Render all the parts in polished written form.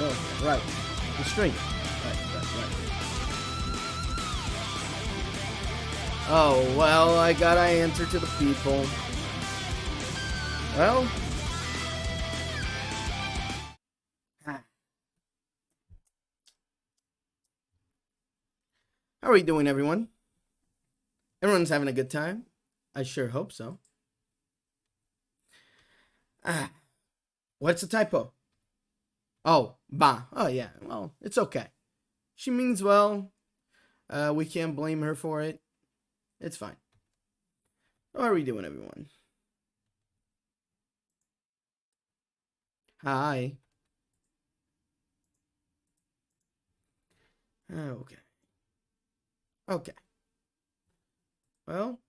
Oh, right. The string. Right. Oh, well, I gotta answer to the people. Well. How are you doing, everyone? Everyone's having a good time? I sure hope so. What's the typo? Oh, ba. Oh, yeah. Well, it's okay. She means well. We can't blame her for it. It's fine. How are we doing, everyone? Hi. Okay. Okay. Well,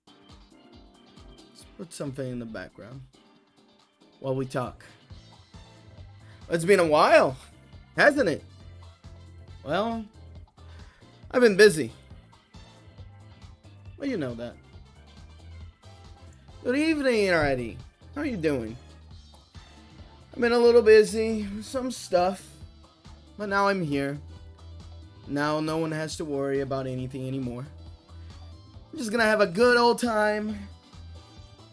let's put something in the background while we talk. It's been a while, hasn't it? Well, I've been busy. Well, you know that. Good evening already. How are you doing? I've been a little busy with some stuff, but now I'm here. Now no one has to worry about anything anymore. I'm just gonna have a good old time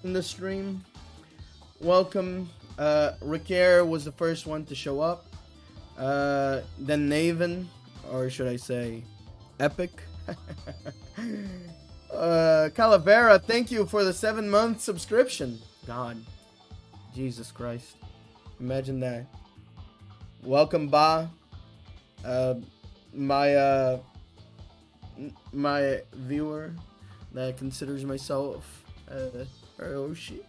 in the stream. Welcome. Ricare was the first one to show up. Then Naven, or should I say Epic. Calavera, thank you for the 7-month subscription. God, Jesus Christ, imagine that. Welcome, Ba. My viewer that considers myself Oshi.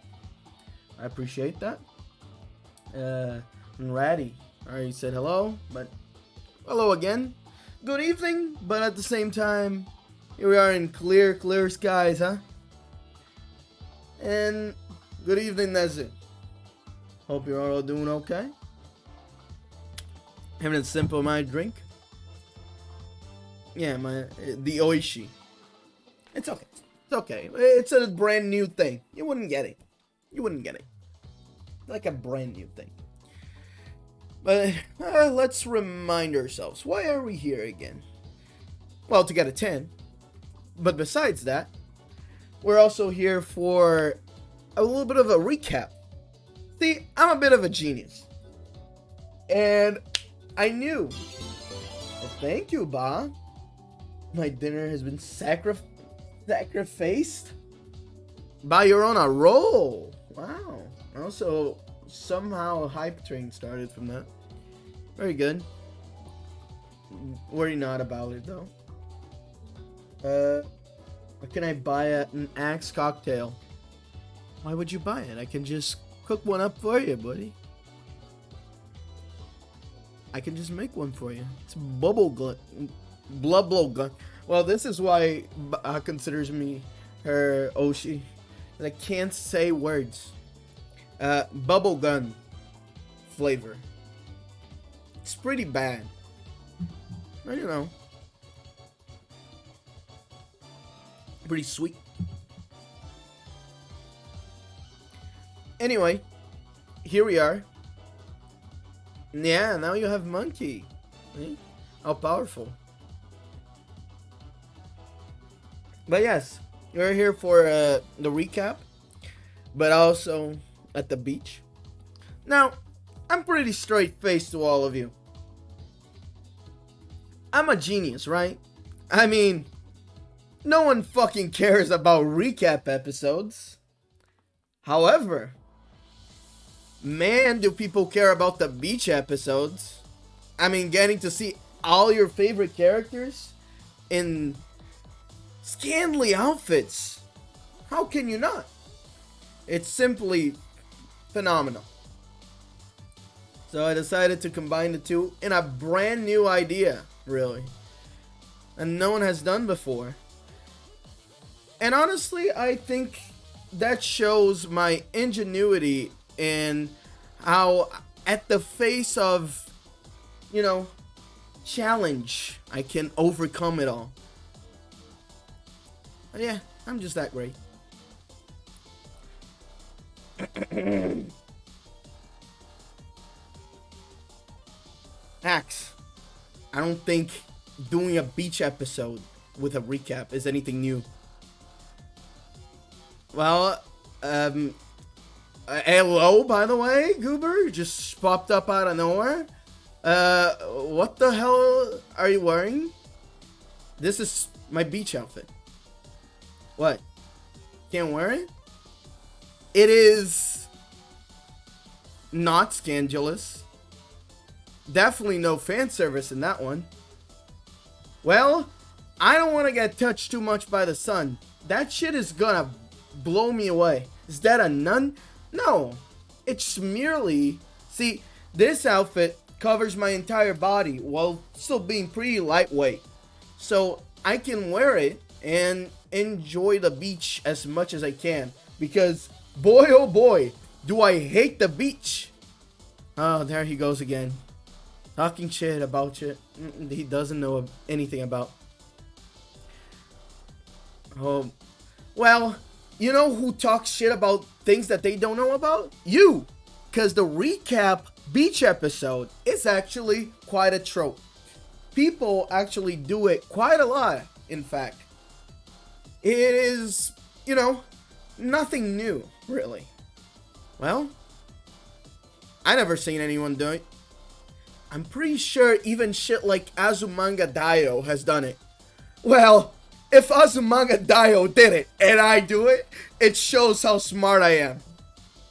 I appreciate that. And Ratty already said hello, but hello again. Good evening, but at the same time, here we are in clear skies, huh? And good evening, Nezu. Hope you're all doing okay. Having a simple my drink. Yeah, the Oishi. It's okay. It's okay. It's a brand new thing. You wouldn't get it. Like a brand new thing. But let's remind ourselves, why are we here again? Well, to get a 10. But besides that, we're also here for a little bit of a recap. See, I'm a bit of a genius. And I knew. Well, thank you, Ba. My dinner has been sacrificed. Ba, you're on a roll. Wow. Also, somehow a hype train started from that. Very good. Worry not about it, though. Where can I buy an Axe cocktail? Why would you buy it? I can just cook one up for you, buddy. I can just make one for you. It's bubble gun. Blow gun. Well, this is why considers me her Oshi. I can't say words. Bubble gun flavor. It's pretty bad. But you know. Pretty sweet. Anyway, here we are. Yeah, now you have monkey. See? How powerful. But yes, we're here for the recap, but also at the beach. Now, I'm pretty straight-faced to all of you. I'm a genius, right? I mean, no one fucking cares about recap episodes. However, man, do people care about the beach episodes. I mean, getting to see all your favorite characters in scantily outfits. How can you not? It's simply phenomenal. So I decided to combine the two in a brand new idea, really. And no one has done before. And honestly, I think that shows my ingenuity in how, at the face of, you know, challenge, I can overcome it all. But yeah, I'm just that great. Axe, I don't think doing a beach episode with a recap is anything new. Well, hello, by the way, Goober, just popped up out of nowhere. What the hell are you wearing? This is my beach outfit. What? Can't wear it? It is not scandalous. Definitely no fan service in that one. Well, I don't want to get touched too much by the sun. That shit is gonna blow me away. Is that a nun? No. It's merely... See, this outfit covers my entire body while still being pretty lightweight. So I can wear it and enjoy the beach as much as I can. Because, boy oh boy, do I hate the beach. Oh, there he goes again. Talking shit about shit he doesn't know anything about. Oh, well, you know who talks shit about things that they don't know about? You! Because the recap beach episode is actually quite a trope. People actually do it quite a lot, in fact. It is, you know, nothing new, really. Well, I never seen anyone do it. I'm pretty sure even shit like Azumanga Daioh has done it. Well, if Azumanga Daioh did it and I do it, it shows how smart I am.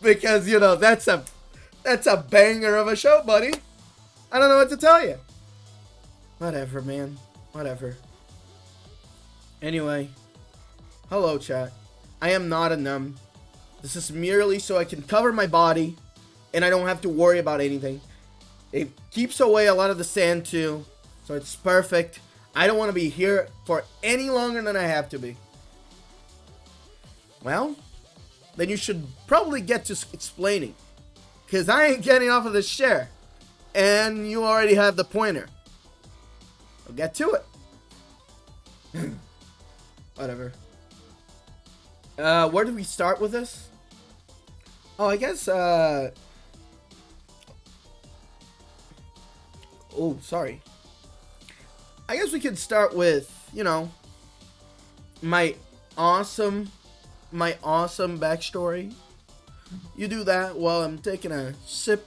Because, you know, that's a banger of a show, buddy. I don't know what to tell you. Whatever, man. Whatever. Anyway, hello, chat. I am not a numb. This is merely so I can cover my body and I don't have to worry about anything. It keeps away a lot of the sand too, so it's perfect. I don't want to be here for any longer than I have to be. Well, then you should probably get to explaining, because I ain't getting off of this chair, and you already have the pointer. So get to it. Whatever. Where do we start with this? Oh, I guess, Oh, sorry. I guess we could start with, my awesome, my awesome backstory. You do that while I'm taking a sip.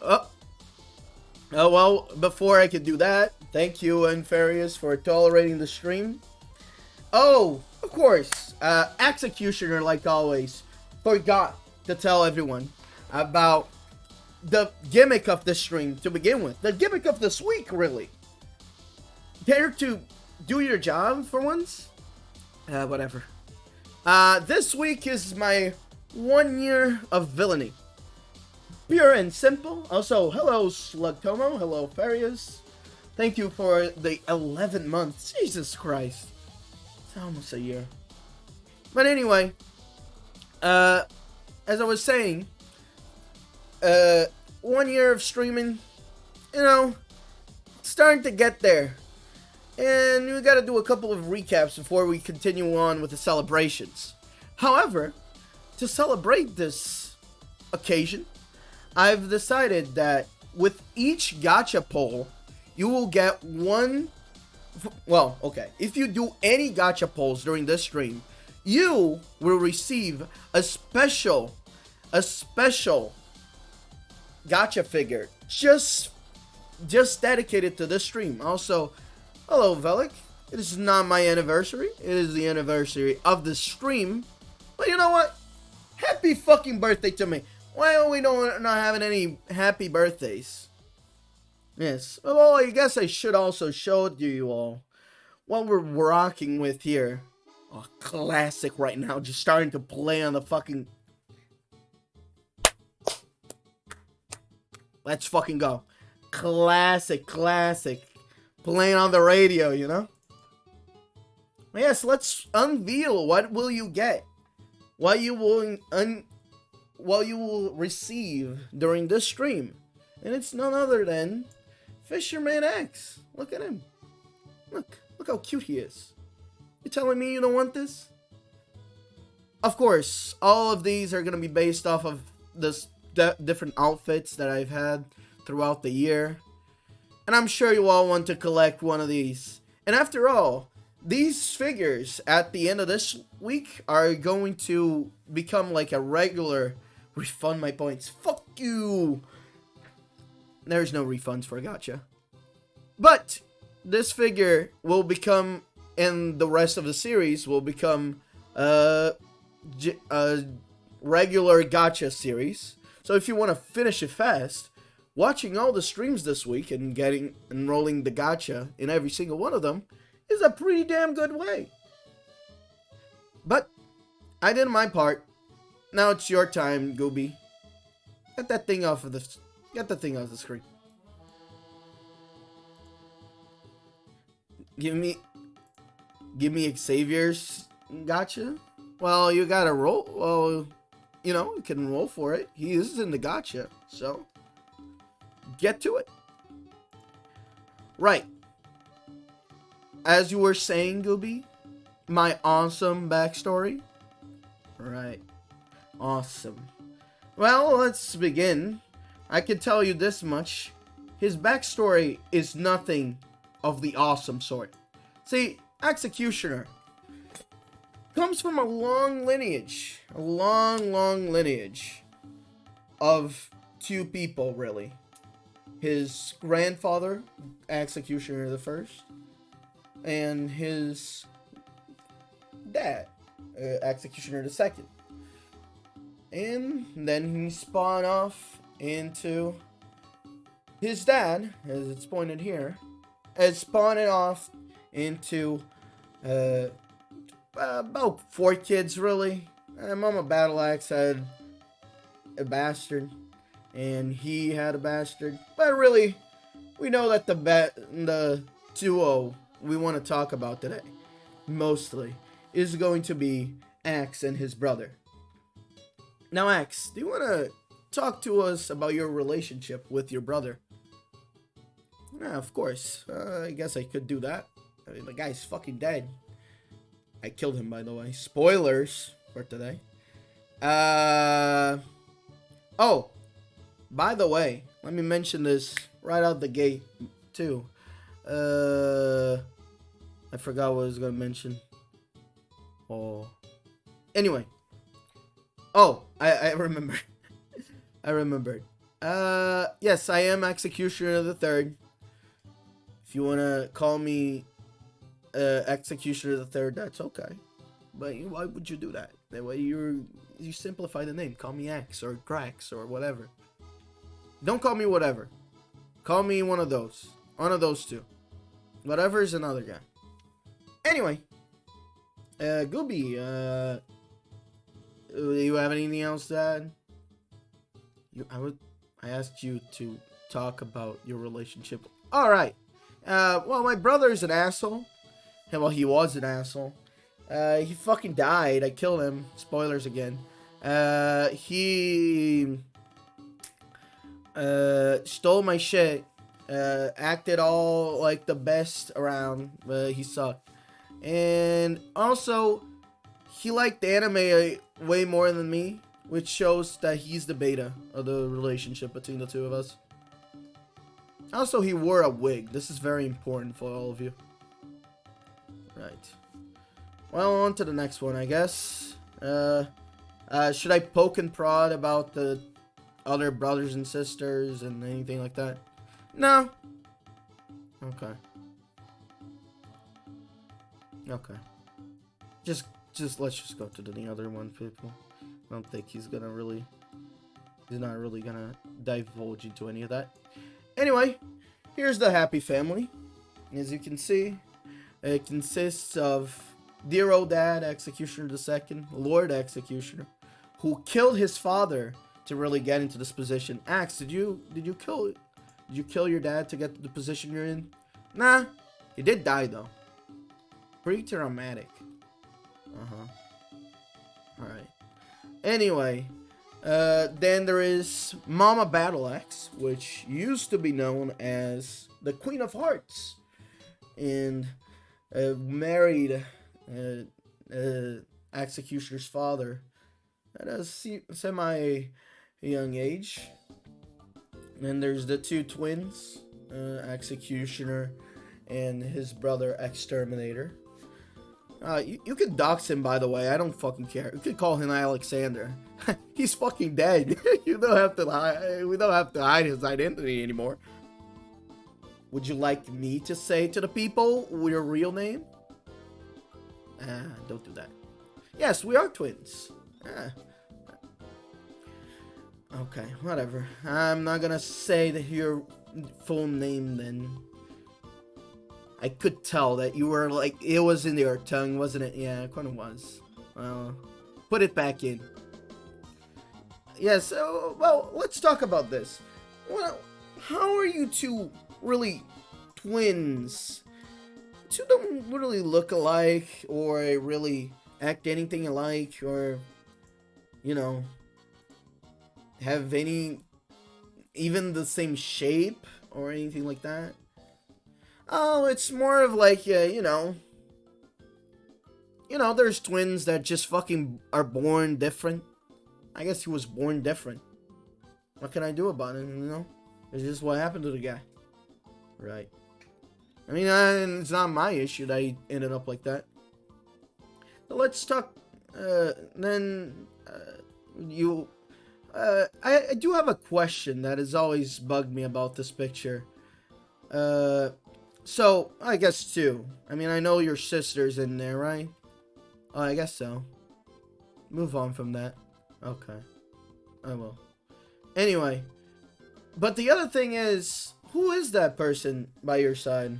Oh, well, before I could do that, thank you, Inferius, for tolerating the stream. Oh, of course, Axecutioner, like always, forgot to tell everyone about the gimmick of the stream to begin with. The gimmick of this week, really. Dare to do your job for once? Whatever. This week is my 1 year of villainy. Pure and simple. Also, hello Slugtomo, hello Farius. Thank you for the 11 months. Jesus Christ. It's almost a year. But anyway, as I was saying, 1 year of streaming, starting to get there. And we gotta do a couple of recaps before we continue on with the celebrations. However, to celebrate this occasion, I've decided that with each gacha poll, you will get one. Well, okay. If you do any gacha polls during this stream, you will receive a special gacha figure just dedicated to this stream. Also, hello Velik. It is not my anniversary. It is the anniversary of the stream. But you know what? Happy fucking birthday to me. Why are we not having any happy birthdays? Yes. Well, I guess I should also show you all what we're rocking with here. Oh, classic right now. Just starting to play on the fucking... Let's fucking go. Classic. Playing on the radio, Yes, let's unveil what will you get. What you will receive during this stream. And it's none other than Fisherman X. Look at him. Look how cute he is. You telling me you don't want this? Of course, all of these are going to be based off of this different outfits that I've had throughout the year. And I'm sure you all want to collect one of these. And after all, these figures at the end of this week are going to become like a regular refund my points. Fuck you. There's no refunds for gacha. But this figure will become, and the rest of the series will become a regular gacha series. So if you want to finish it fast, watching all the streams this week and enrolling the gacha in every single one of them is a pretty damn good way. But I did my part. Now it's your time, Gooby. Get the thing off the screen. Give me Xavier's gacha. Well, you gotta roll. Well, you can roll for it. He is in the gacha, so get to it. Right. As you were saying, Gooby, my awesome backstory. Right. Awesome. Well, let's begin. I can tell you this much. His backstory is nothing of the awesome sort. See, Axecutioner comes from a long lineage. A long lineage of two people, really. His grandfather, Axecutioner the First, and his dad, Axecutioner the Second. And then he spawned off into his dad, as it's pointed here, as spawned off into about 4 kids, really. Mama Battle Axe had a bastard, and he had a bastard. But really, we know that the duo we want to talk about today, mostly, is going to be Axe and his brother. Now, Axe, do you want to talk to us about your relationship with your brother? Yeah, of course. I guess I could do that. I mean, the guy's fucking dead. I killed him, by the way. Spoilers for today. Oh, by the way, let me mention this right out the gate, too. I forgot what I was gonna mention. Oh. Anyway. Oh, I remember. I remembered. Yes, I am Executioner the Third. If you wanna call me Executioner the Third, that's okay. But why would you do that? That way you simplify the name. Call me X or Grax or whatever. Don't call me whatever. Call me one of those. One of those two. Whatever is another guy. Anyway. Gooby, do you have anything else to add? I asked you to talk about your relationship. Alright. Well, my brother's an asshole. Well, he was an asshole. He fucking died. I killed him. Spoilers again. He stole my shit. Acted all like the best around, but he sucked. And also, he liked anime way more than me, which shows that he's the beta of the relationship between the two of us. Also, he wore a wig. This is very important for all of you. Right. Well, on to the next one, I guess. Should I poke and prod about the other brothers and sisters and anything like that? No. Okay. Okay. Just let's just go to the other one, people. I don't think he's not really gonna divulge into any of that. Anyway, here's the happy family. As you can see, it consists of dear old dad, Executioner II, Lord Executioner, who killed his father to really get into this position. Axe, did you kill your dad to get to the position you're in? Nah, he did die though. Pretty traumatic. Alright. Anyway, then there is Mama Battle Axe, which used to be known as the Queen of Hearts, and married Executioner's father at a semi young age. And there's the two twins, Executioner and his brother Exterminator. You can dox him, by the way. I don't fucking care. You could call him Alexander. He's fucking dead. You don't have to hide. We don't have to hide his identity anymore. Would you like me to say to the people your real name? Don't do that. Yes, we are twins. Okay, whatever. I'm not gonna say your full name then. I could tell that you were like, it was in your tongue, wasn't it? Yeah, it kind of was. Well, put it back in. Yes, well, let's talk about this. Well, how are you two really twins? Two don't really look alike or really act anything alike or, you know, have any, even the same shape or anything like that. Oh, it's more of like, you know, there's twins that just fucking are born different. I guess he was born different. What can I do about it, you know? It's just what happened to the guy. Right. I mean, it's not my issue that he ended up like that. But let's talk, then, I do have a question that has always bugged me about this picture. So, I guess two. I mean, I know your sister's in there, right? Oh, I guess so. Move on from that. Okay. I will. Anyway. But the other thing is, who is that person by your side?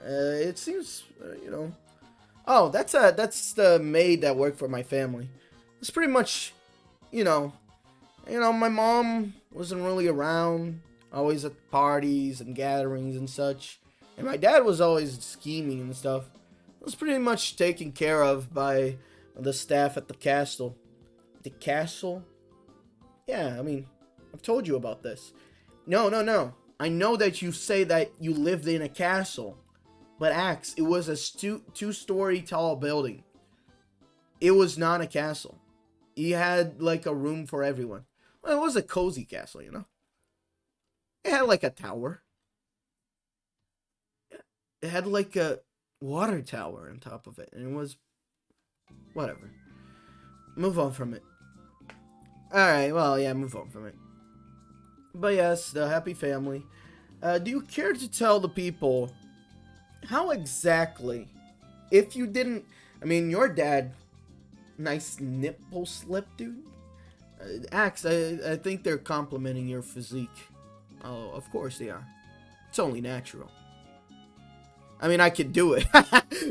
It seems, you know. Oh, that's the maid that worked for my family. It's pretty much, you know, my mom wasn't really around. Always at parties and gatherings and such. And my dad was always scheming and stuff. It was pretty much taken care of by the staff at the castle. The castle? Yeah, I mean, I've told you about this. No. I know that you say that you lived in a castle. But Axe, it was a two-story tall building. It was not a castle. he had like a room for everyone. Well, it was a cozy castle, you know. It had like a tower. It had like a water tower on top of it, and it was whatever. Move on from it. All right, well, yeah, move on from it. But yes, the happy family. Do you care to tell the people how exactly, if you didn't, I mean, your dad, nice nipple slip, dude. Axe, I think they're complimenting your physique. Oh, of course they are. It's only natural. I mean, I could do it.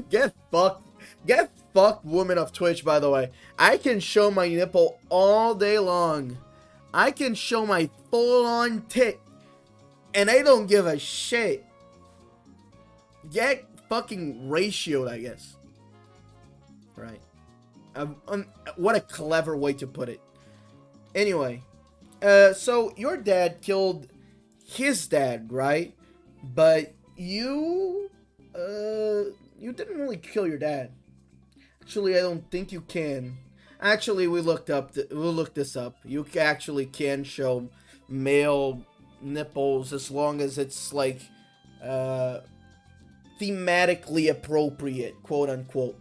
Get fucked. Get fucked, woman of Twitch, by the way. I can show my nipple all day long. I can show my full-on tit. And I don't give a shit. Get fucking ratioed, I guess. Right. What a clever way to put it. Anyway. So, your dad killed his dad, right? But you didn't really kill your dad. Actually, I don't think you can. Actually, we'll look this up. You actually can show male nipples as long as it's like thematically appropriate, quote unquote.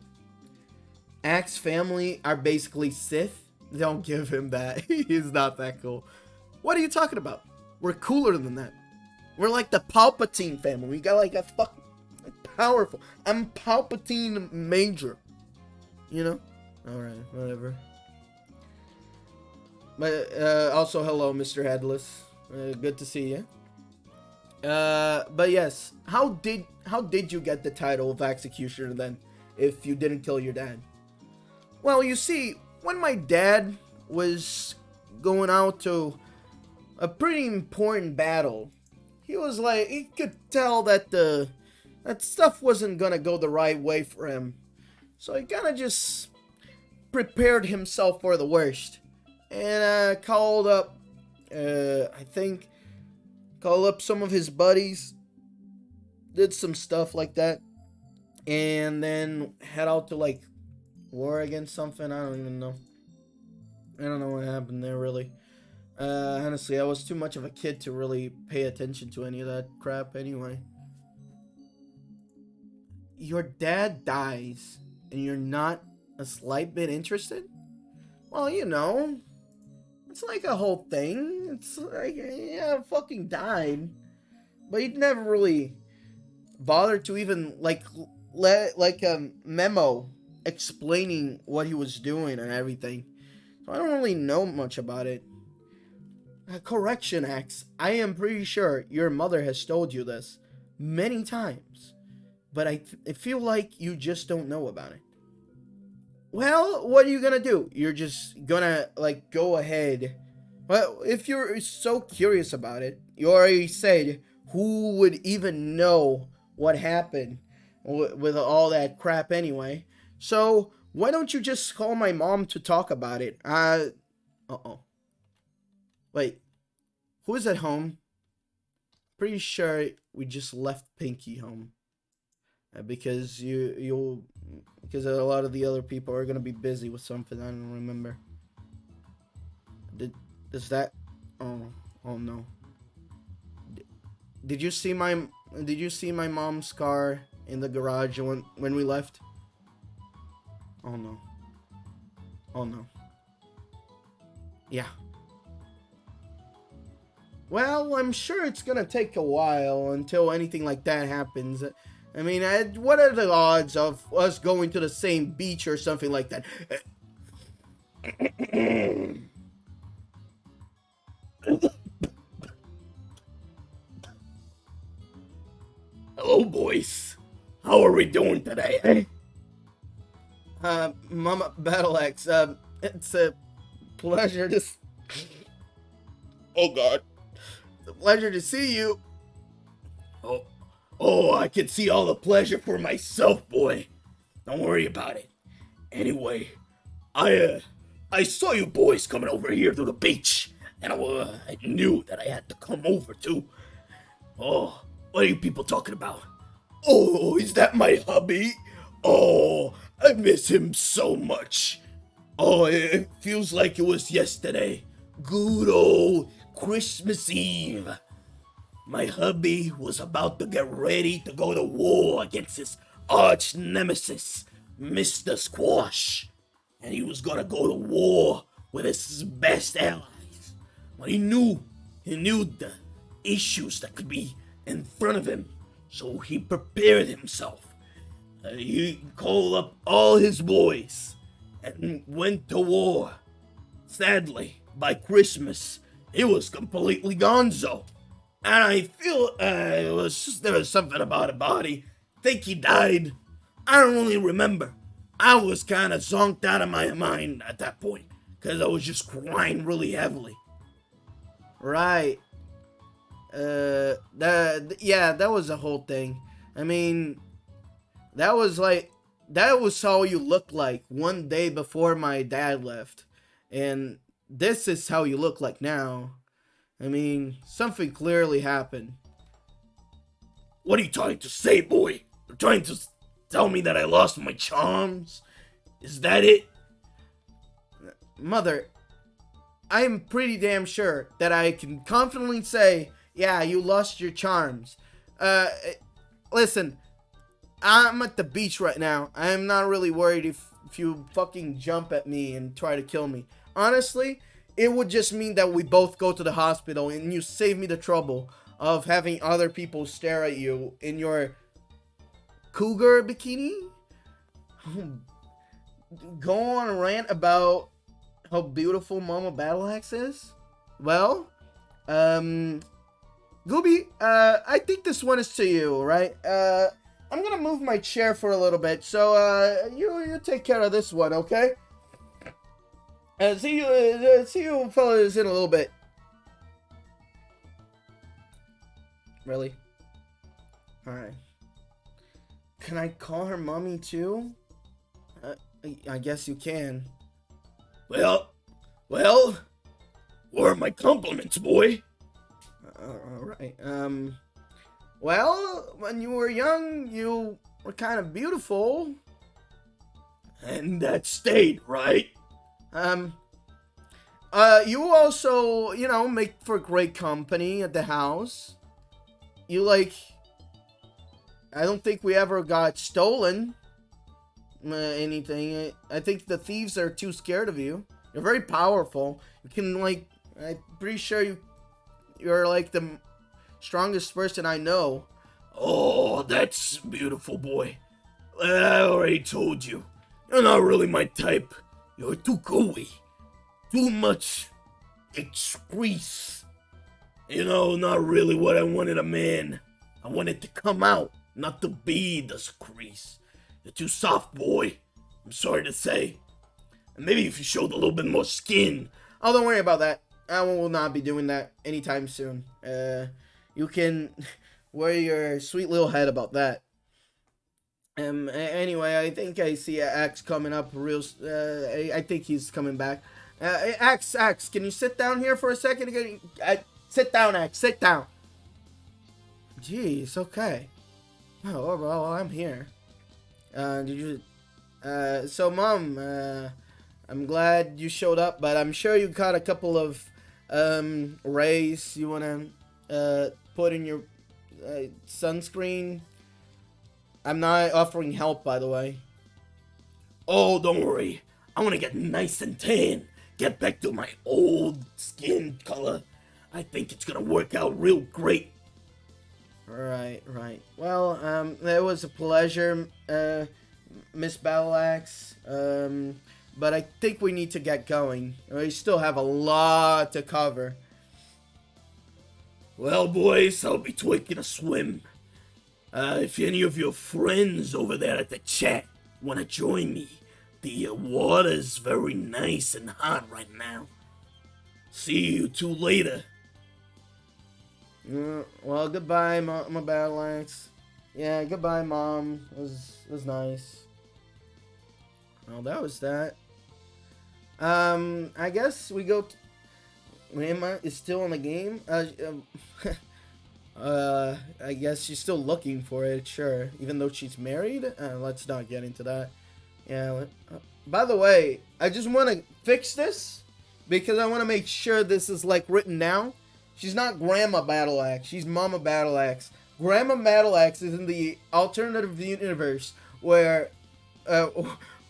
Axe family are basically Sith. Don't give him that. He's not that cool. What are you talking about? We're cooler than that. We're like the Palpatine family. We got like a fucking powerful. I'm Palpatine Major. You know? Alright, whatever. But, also, hello, Mr. Headless. Good to see you. But yes. How did you get the title of Axecutioner then? If you didn't kill your dad? Well, you see, when my dad was going out to a pretty important battle, he was like, he could tell that that stuff wasn't gonna go the right way for him. So he kind of just prepared himself for the worst. And called up, called up some of his buddies, did some stuff like that, and then head out to like war against something. I don't even know. I don't know what happened there, really. Honestly, I was too much of a kid to really pay attention to any of that crap anyway. Your dad dies, and you're not a slight bit interested? Well, you know, it's like a whole thing. It's like, yeah, fucking died. But he'd never really bothered to even, like, let, like, a memo explaining what he was doing and everything. So I don't really know much about it. Correction, Axe. I am pretty sure your mother has told you this many times. But I feel like you just don't know about it. Well, what are you gonna do? You're just gonna, like, go ahead. Well, if you're so curious about it, you already said who would even know what happened with all that crap anyway. So, why don't you just call my mom to talk about it? Uh-oh. Wait, who is at home? Pretty sure we just left Pinky home. Because because a lot of the other people are gonna be busy with something. I don't remember. Does that? Oh no. Did you see my mom's car in the garage when we left? Oh no. Oh no. Yeah. Well, I'm sure it's gonna take a while until anything like that happens. I mean, what are the odds of us going to the same beach or something like that? Hello, boys. How are we doing today, Mama BattleX, it's a pleasure to... Oh, God. It's a pleasure to see you. Oh, I can see all the pleasure for myself, boy. Don't worry about it. Anyway, I saw you boys coming over here to the beach, and I knew that I had to come over too. Oh, what are you people talking about? Oh, is that my hubby? Oh, I miss him so much. Oh, it feels like it was yesterday. Good old Christmas Eve. My hubby was about to get ready to go to war against his arch nemesis, Mr. Squash. And he was gonna go to war with his best allies. But he knew the issues that could be in front of him. So he prepared himself. He called up all his boys and went to war. Sadly, by Christmas, he was completely gonzo. And I feel there was something about a body. I think he died. I don't really remember. I was kind of zonked out of my mind at that point because I was just crying really heavily. Right. That was the whole thing. I mean, that was how you looked like one day before my dad left. And this is how you look like now. I mean, something clearly happened. What are you trying to say, boy? You're trying to tell me that I lost my charms? Is that it? Mother, I am pretty damn sure that I can confidently say, yeah, you lost your charms. Listen, I'm at the beach right now. I'm not really worried if you fucking jump at me and try to kill me. Honestly, it would just mean that we both go to the hospital and you save me the trouble of having other people stare at you in your cougar bikini. Go on a rant about how beautiful Mama Battleaxe is? Well, Gooby, I think this one is to you, right? I'm gonna move my chair for a little bit, so you take care of this one, okay? See you fellas in a little bit. Really? Alright. Can I call her mommy too? I guess you can. Well, where are my compliments, boy? Alright, well, when you were young, you were kind of beautiful. And that stayed, right? You also, make for great company at the house. I don't think we ever got stolen. Anything. I think the thieves are too scared of you. You're very powerful. You can, I'm pretty sure you're like the strongest person I know. Oh, that's beautiful, boy. I already told you. You're not really my type. You're too gooey. Too much excrete. Not really what I wanted a man. I wanted to come out, not to be the crease. You're too soft, boy. I'm sorry to say. And maybe if you showed a little bit more skin. Oh, don't worry about that. I will not be doing that anytime soon. You can worry your sweet little head about that. Anyway, I think I see Axe coming up real. I think he's coming back. Axe, can you sit down here for a second? Sit down, Axe. Sit down. Jeez, okay. Oh, well, I'm here. So, Mom, I'm glad you showed up, but I'm sure you got a couple of rays you wanna put in your sunscreen. I'm not offering help, by the way. Oh, don't worry. I want to get nice and tan. Get back to my old skin color. I think it's gonna work out real great. Right. Well, it was a pleasure, Miss Battleaxe. But I think we need to get going. We still have a lot to cover. Well, boys, I'll be taking a swim. If any of your friends over there at the chat want to join me, the water's very nice and hot right now. See you two later. Well, goodbye, my Battleaxe. Yeah, goodbye, Mom. It was nice. Well, that was that. I guess we go. Emma is still in the game. I guess she's still looking for it, sure. Even though she's married? Let's not get into that. Yeah. By the way, I just want to fix this because I want to make sure this is like written down. She's not Grandma Battle Axe. She's Mama Battle Axe. Grandma Battle Axe is in the alternative universe where, uh,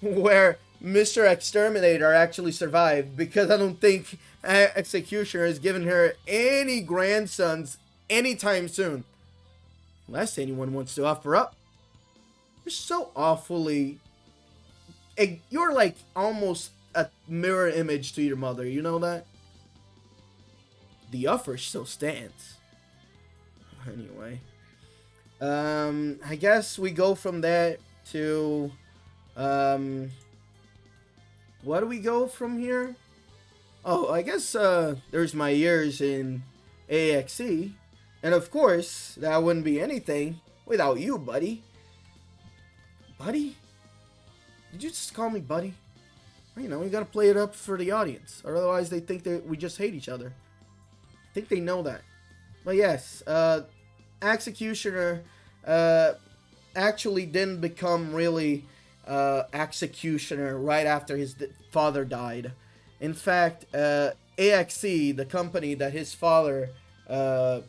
where Mr. Exterminator actually survived because I don't think Executioner has given her any grandsons anytime soon. Unless anyone wants to offer up. You're so awfully. You're like almost a mirror image to your mother. You know that? The offer still stands. Anyway. I guess we go from there to. Where do we go from here? Oh, I guess there's my years in AXE. And of course, that wouldn't be anything without you, buddy. Buddy? Did you just call me buddy? You know, we gotta play it up for the audience. Or otherwise they think that we just hate each other. I think they know that. But yes, Axecutioner actually didn't become really Axecutioner right after his father died. In fact, AXE, the company that his father ran,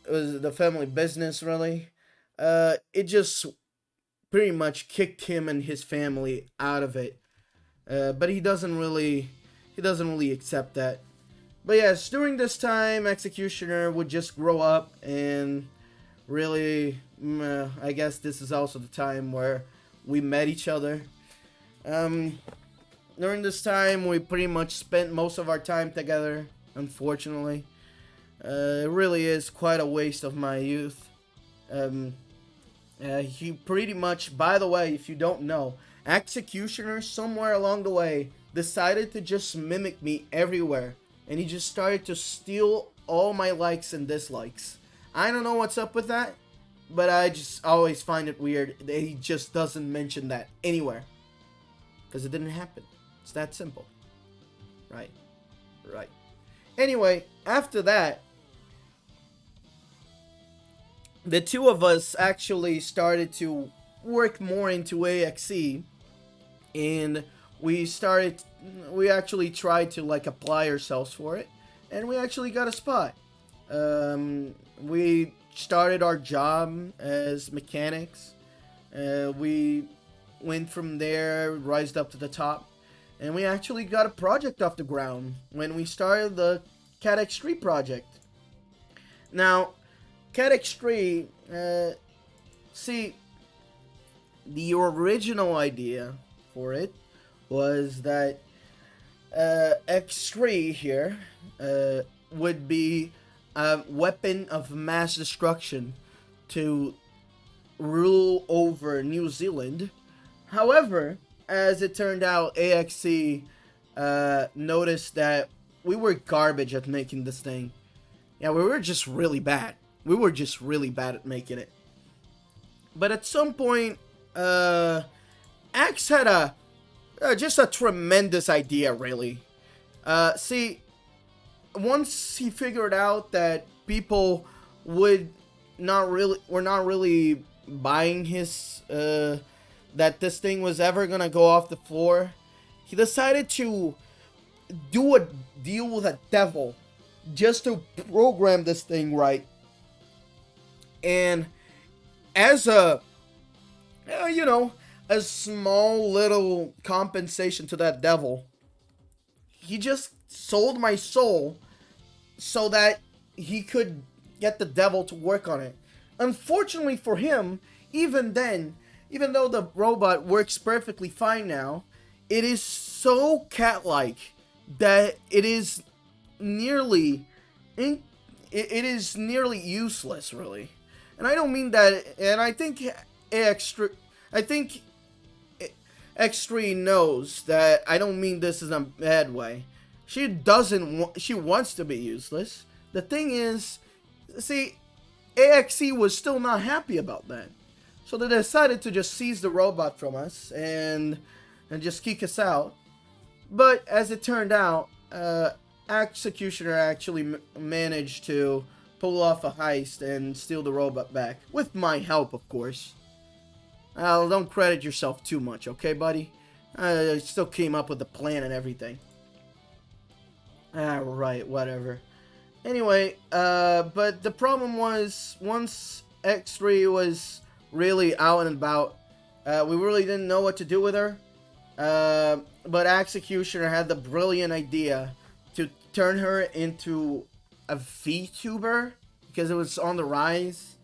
it was the family business really. It just pretty much kicked him and his family out of it. But he doesn't really accept that. But yes, during this time, Executioner would just grow up and really, I guess this is also the time where we met each other. During this time, we pretty much spent most of our time together, unfortunately. It really is quite a waste of my youth. He pretty much, by the way, if you don't know, Executioner, somewhere along the way, decided to just mimic me everywhere. And he just started to steal all my likes and dislikes. I don't know what's up with that, but I just always find it weird that he just doesn't mention that anywhere. Because it didn't happen. It's that simple. Right. Right. Anyway, after that, the two of us actually started to work more into AXE. And we actually tried to like apply ourselves for it. And we actually got a spot. We started our job as mechanics. We went from there, rised up to the top, and we actually got a project off the ground when we started the Cat X3 project. Now, Cat X3, see, the original idea for it was that X3 here would be a weapon of mass destruction to rule over New Zealand. However, as it turned out, AXE noticed that we were garbage at making this thing. Yeah, we were just really bad. We were just really bad at making it. But at some point, Axe had just a tremendous idea, really. See, once he figured out that people were not really buying his that this thing was ever gonna go off the floor, he decided to do a deal with a devil just to program this thing right. And as a a small little compensation to that devil, he just sold my soul so that he could get the devil to work on it. Unfortunately for him, even then, even though the robot works perfectly fine now, it is so cat-like that it is nearly useless, really. And I don't mean that. And I think X3 knows that I don't mean this in a bad way. She wants to be useless. The thing is, see, AXE was still not happy about that. So they decided to just seize the robot from us and just kick us out. But as it turned out, Axecutioner actually managed to pull off a heist and steal the robot back. With my help, of course. Don't credit yourself too much, okay, buddy? I still came up with the plan and everything. Right, whatever. Anyway, but the problem was, once X3 was really out and about, we really didn't know what to do with her. But Axecutioner had the brilliant idea to turn her into a VTuber, because it was on the rise.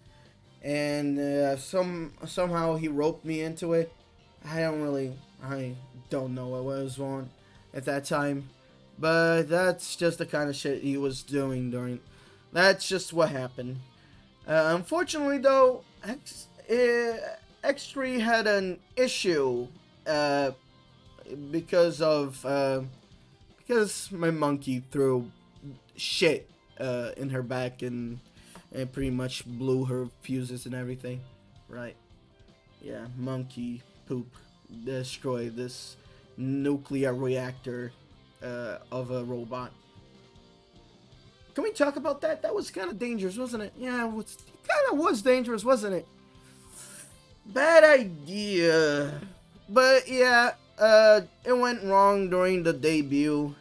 And somehow he roped me into it. I don't know what was on at that time. But that's just the kind of shit he was doing during... That's just what happened. Unfortunately, though, X3 had an issue because my monkey threw shit in her back and pretty much blew her fuses and everything. Right. Yeah, monkey poop destroyed this nuclear reactor of a robot. Can we talk about that? That was kind of dangerous, wasn't it? Yeah, it kind of was dangerous, wasn't it? Bad idea. But yeah, it went wrong during the debut,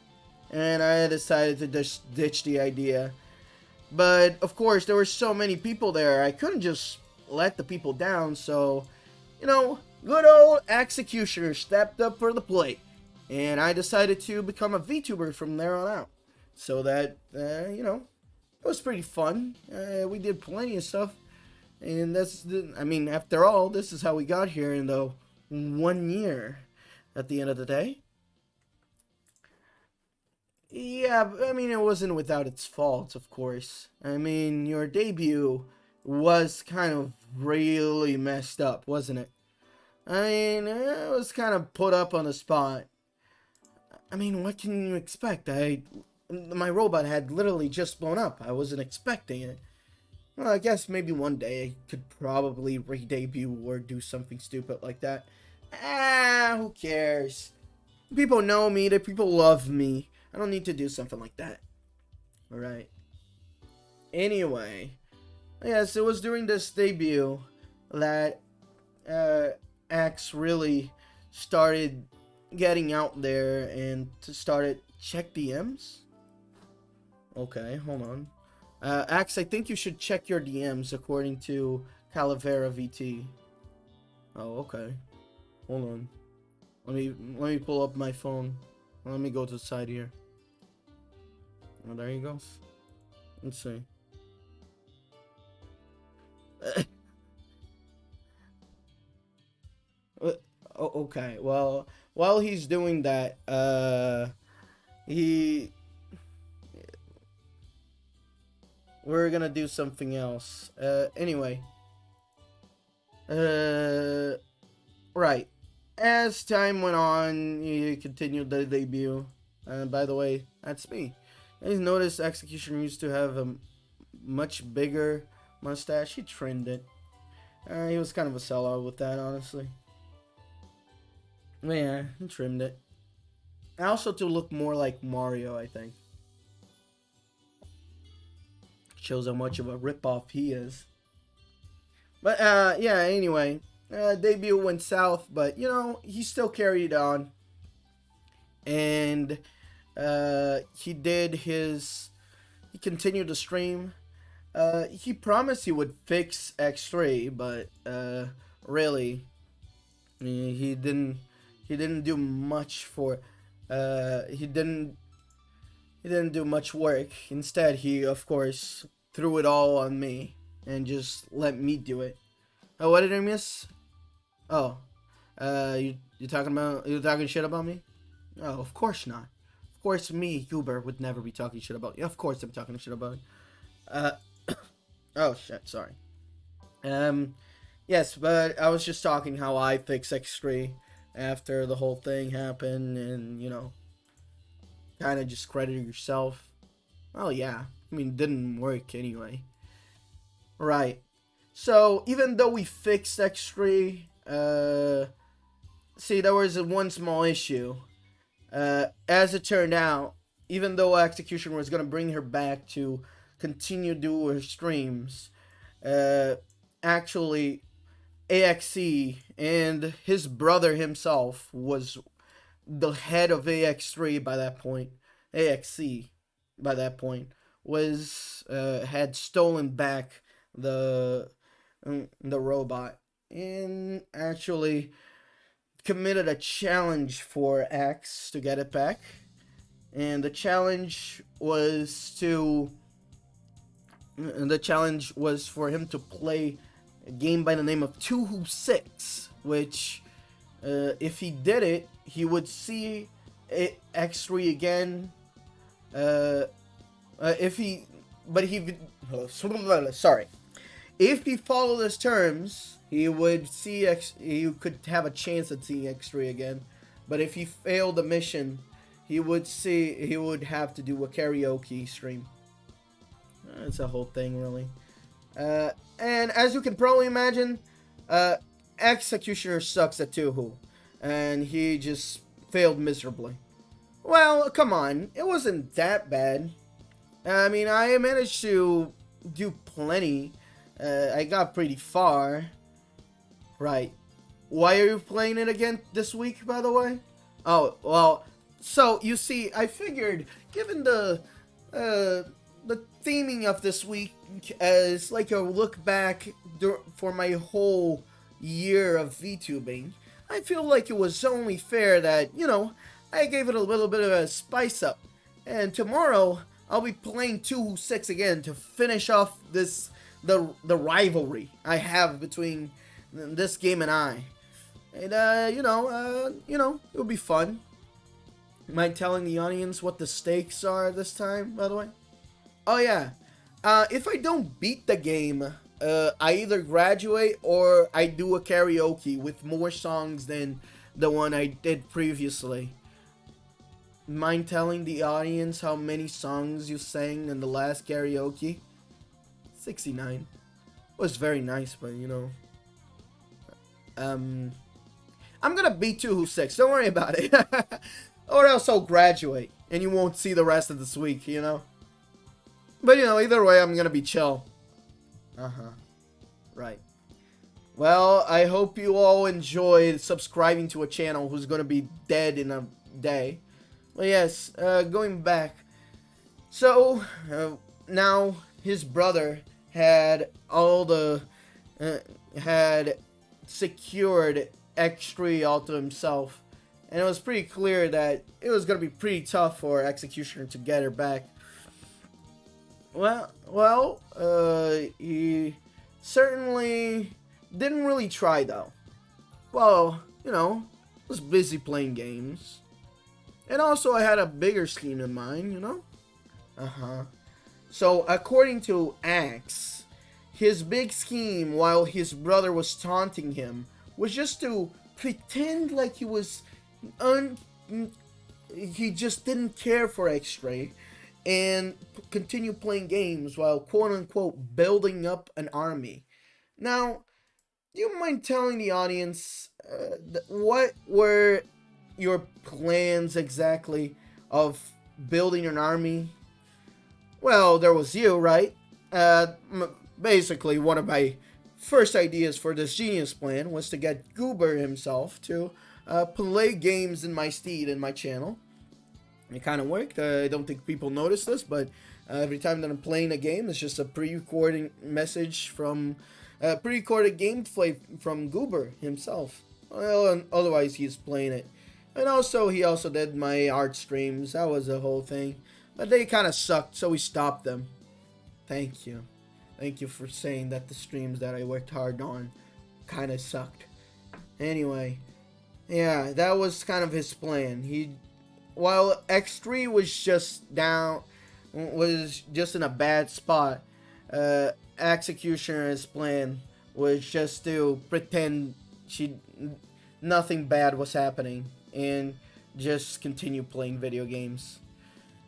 and I decided to just ditch the idea. But of course, there were so many people there, I couldn't just let the people down, so, you know, good old Axecutioner stepped up for the plate. And I decided to become a VTuber from there on out. So that, you know, it was pretty fun. We did plenty of stuff. And after all, this is how we got here in the 1 year at the end of the day. Yeah, I mean, it wasn't without its faults, of course. I mean, your debut was kind of really messed up, wasn't it? I mean, it was kind of put up on the spot. I mean, what can you expect? My robot had literally just blown up. I wasn't expecting it. Well, I guess maybe one day I could probably re-debut or do something stupid like that. Who cares? People know me, the people love me. I don't need to do something like that. Alright. Anyway. Yes, it was during this debut that Axe really started getting out there and started check DMs. Okay, hold on. Axe, I think you should check your DMs according to Calavera VT. Oh, okay. Hold on. Let me pull up my phone. Let me go to the side here. Oh, there you go. Let's see. Oh, okay. Well, while he's doing that, we're gonna do something else. Anyway. Right. As time went on, he continued the debut. By the way, that's me. I noticed Axecutioner used to have a much bigger mustache. He trimmed it. He was kind of a sellout with that, honestly. Yeah, he trimmed it. Also to look more like Mario, I think. Shows how much of a ripoff he is. But, yeah, anyway. Debut went south, but, you know, he still carried on. And, he continued to stream. He promised he would fix X3, but, really, he didn't do much for, he didn't do much work. Instead, he, of course, threw it all on me and just let me do it. Oh, what did I miss? Oh, you talking shit about me? Oh, of course not. Of course, me, Uber, would never be talking shit about you. Of course, I'm talking shit about you. Oh shit, sorry. Yes, but I was just talking how I fixed X3 after the whole thing happened, and you know, kind of just credit yourself. Oh yeah, I mean, it didn't work anyway. Right. So even though we fixed X3, see, there was one small issue. As it turned out, even though Execution was gonna bring her back to continue do her streams. Actually, AXE and his brother himself was the head of AX3 by that point. AXE by that point was had stolen back the the robot and actually committed a challenge for X to get it back. And the challenge was for him to play a game by the name of 2-6, which if he did it, he would see X3 again. If he sorry, if he followed his terms, he would see he could have a chance at seeing X3 again. But if he failed the mission, he would have to do a karaoke stream. It's a whole thing, really. And as you can probably imagine, Axecutioner sucks at Tuhu, and he just failed miserably. Well, come on, it wasn't that bad. I mean, I managed to do plenty. I got pretty far. Right. Why are you playing it again this week, by the way? Oh, well, so, you see, I figured, given the theming of this week as like a look back for my whole year of VTubing, I feel like it was only fair that, you know, I gave it a little bit of a spice up. And tomorrow, I'll be playing 2-6 again to finish off the rivalry I have between this game and I. And, you know, it'll be fun. Mind telling the audience what the stakes are this time, by the way? Oh, yeah. If I don't beat the game, I either graduate or I do a karaoke with more songs than the one I did previously. Mind telling the audience how many songs you sang in the last karaoke? 69. It was very nice, but, you know. I'm gonna beat 2-6. Don't worry about it. Or else I'll graduate, and you won't see the rest of this week, you know? But, you know, either way, I'm gonna be chill. Right. Well, I hope you all enjoyed subscribing to a channel who's gonna be dead in a day. Well, yes, going back. So, now his brother had had secured X3 all to himself. And it was pretty clear that it was going to be pretty tough for Axecutioner to get her back. Well, he certainly didn't really try, though. Well, you know, was busy playing games. And also, I had a bigger scheme in mind, you know? So, according to Axe, his big scheme while his brother was taunting him was just to pretend like he just didn't care for X-Ray and continue playing games while quote-unquote building up an army. Now, do you mind telling the audience what were your plans exactly of building an army? Well, there was you, right? Basically, one of my first ideas for this genius plan was to get Goober himself to play games in my stead in my channel. It kind of worked. I don't think people notice this, but every time that I'm playing a game, it's just a pre-recording message from pre-recorded gameplay from Goober himself. Well, otherwise he's playing it. And also, he also did my art streams. That was the whole thing. But they kind of sucked, so we stopped them. Thank you. Thank you for saying that the streams that I worked hard on kind of sucked. Anyway, yeah, that was kind of his plan. While X3 was just in a bad spot, Axecutioner's plan was just to pretend nothing bad was happening and just continue playing video games.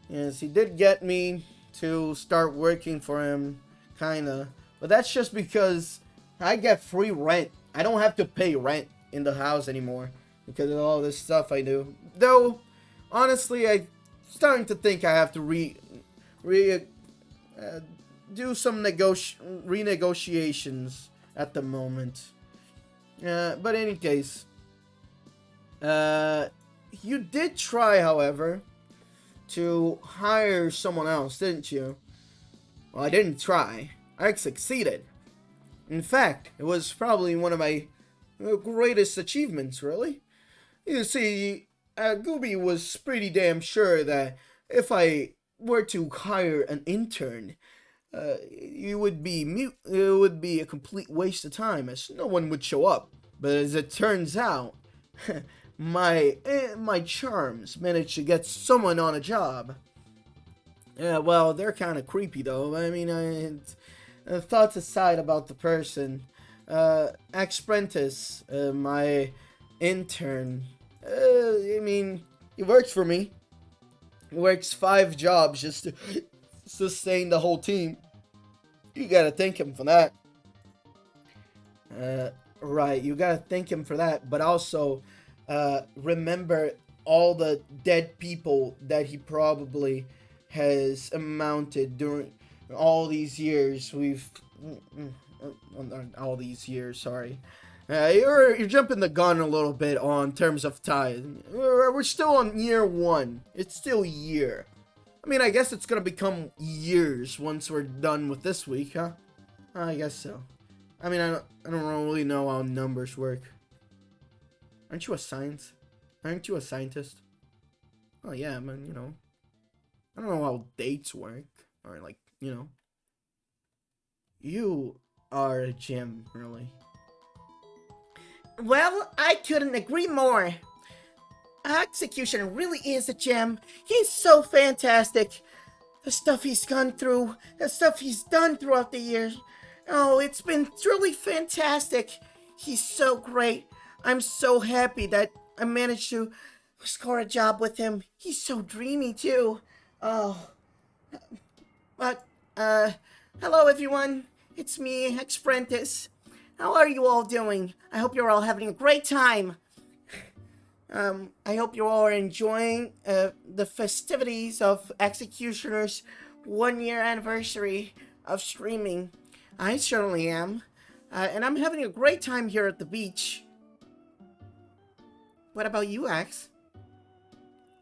Yes, he did get me to start working for him, kinda, but that's just because I get free rent. I don't have to pay rent in the house anymore because of all this stuff I do. Though, honestly, I'm starting to think I have to do some renegotiations at the moment. But in any case, you did try, however, to hire someone else, didn't you? Well, I didn't try. I succeeded. In fact, it was probably one of my greatest achievements, really. You see, Gooby was pretty damn sure that if I were to hire an intern, it would be a complete waste of time, as no one would show up. But as it turns out, my charms managed to get someone on a job. Yeah, well, they're kind of creepy though. I mean, thoughts aside about the person, Axecutioner'S, my intern. I mean, he works for me. He works 5 jobs just to sustain the whole team. You gotta thank him for that. Right, you gotta thank him for that, but also, remember all the dead people that he probably has amounted during all these years. All these years, sorry. You're jumping the gun a little bit on terms of time. We're still on year 1. It's still a year. I mean, I guess it's gonna become years once we're done with this week, huh? I guess so. I mean, I don't really know how numbers work. Aren't you a scientist? Oh yeah, I mean, I don't know how dates work. Or like, You are a gem, really. Well, I couldn't agree more. Executioner really is a gem. He's so fantastic. The stuff he's gone through, the stuff he's done throughout the years. Oh, it's been truly fantastic. He's so great. I'm so happy that I managed to score a job with him. He's so dreamy, too. Oh. But, hello everyone. It's me, Axecutioner'S. How are you all doing? I hope you're all having a great time. I hope you all are enjoying the festivities of Axecutioner'S 1-year anniversary of streaming. I certainly am. And I'm having a great time here at the beach. What about you, Axe?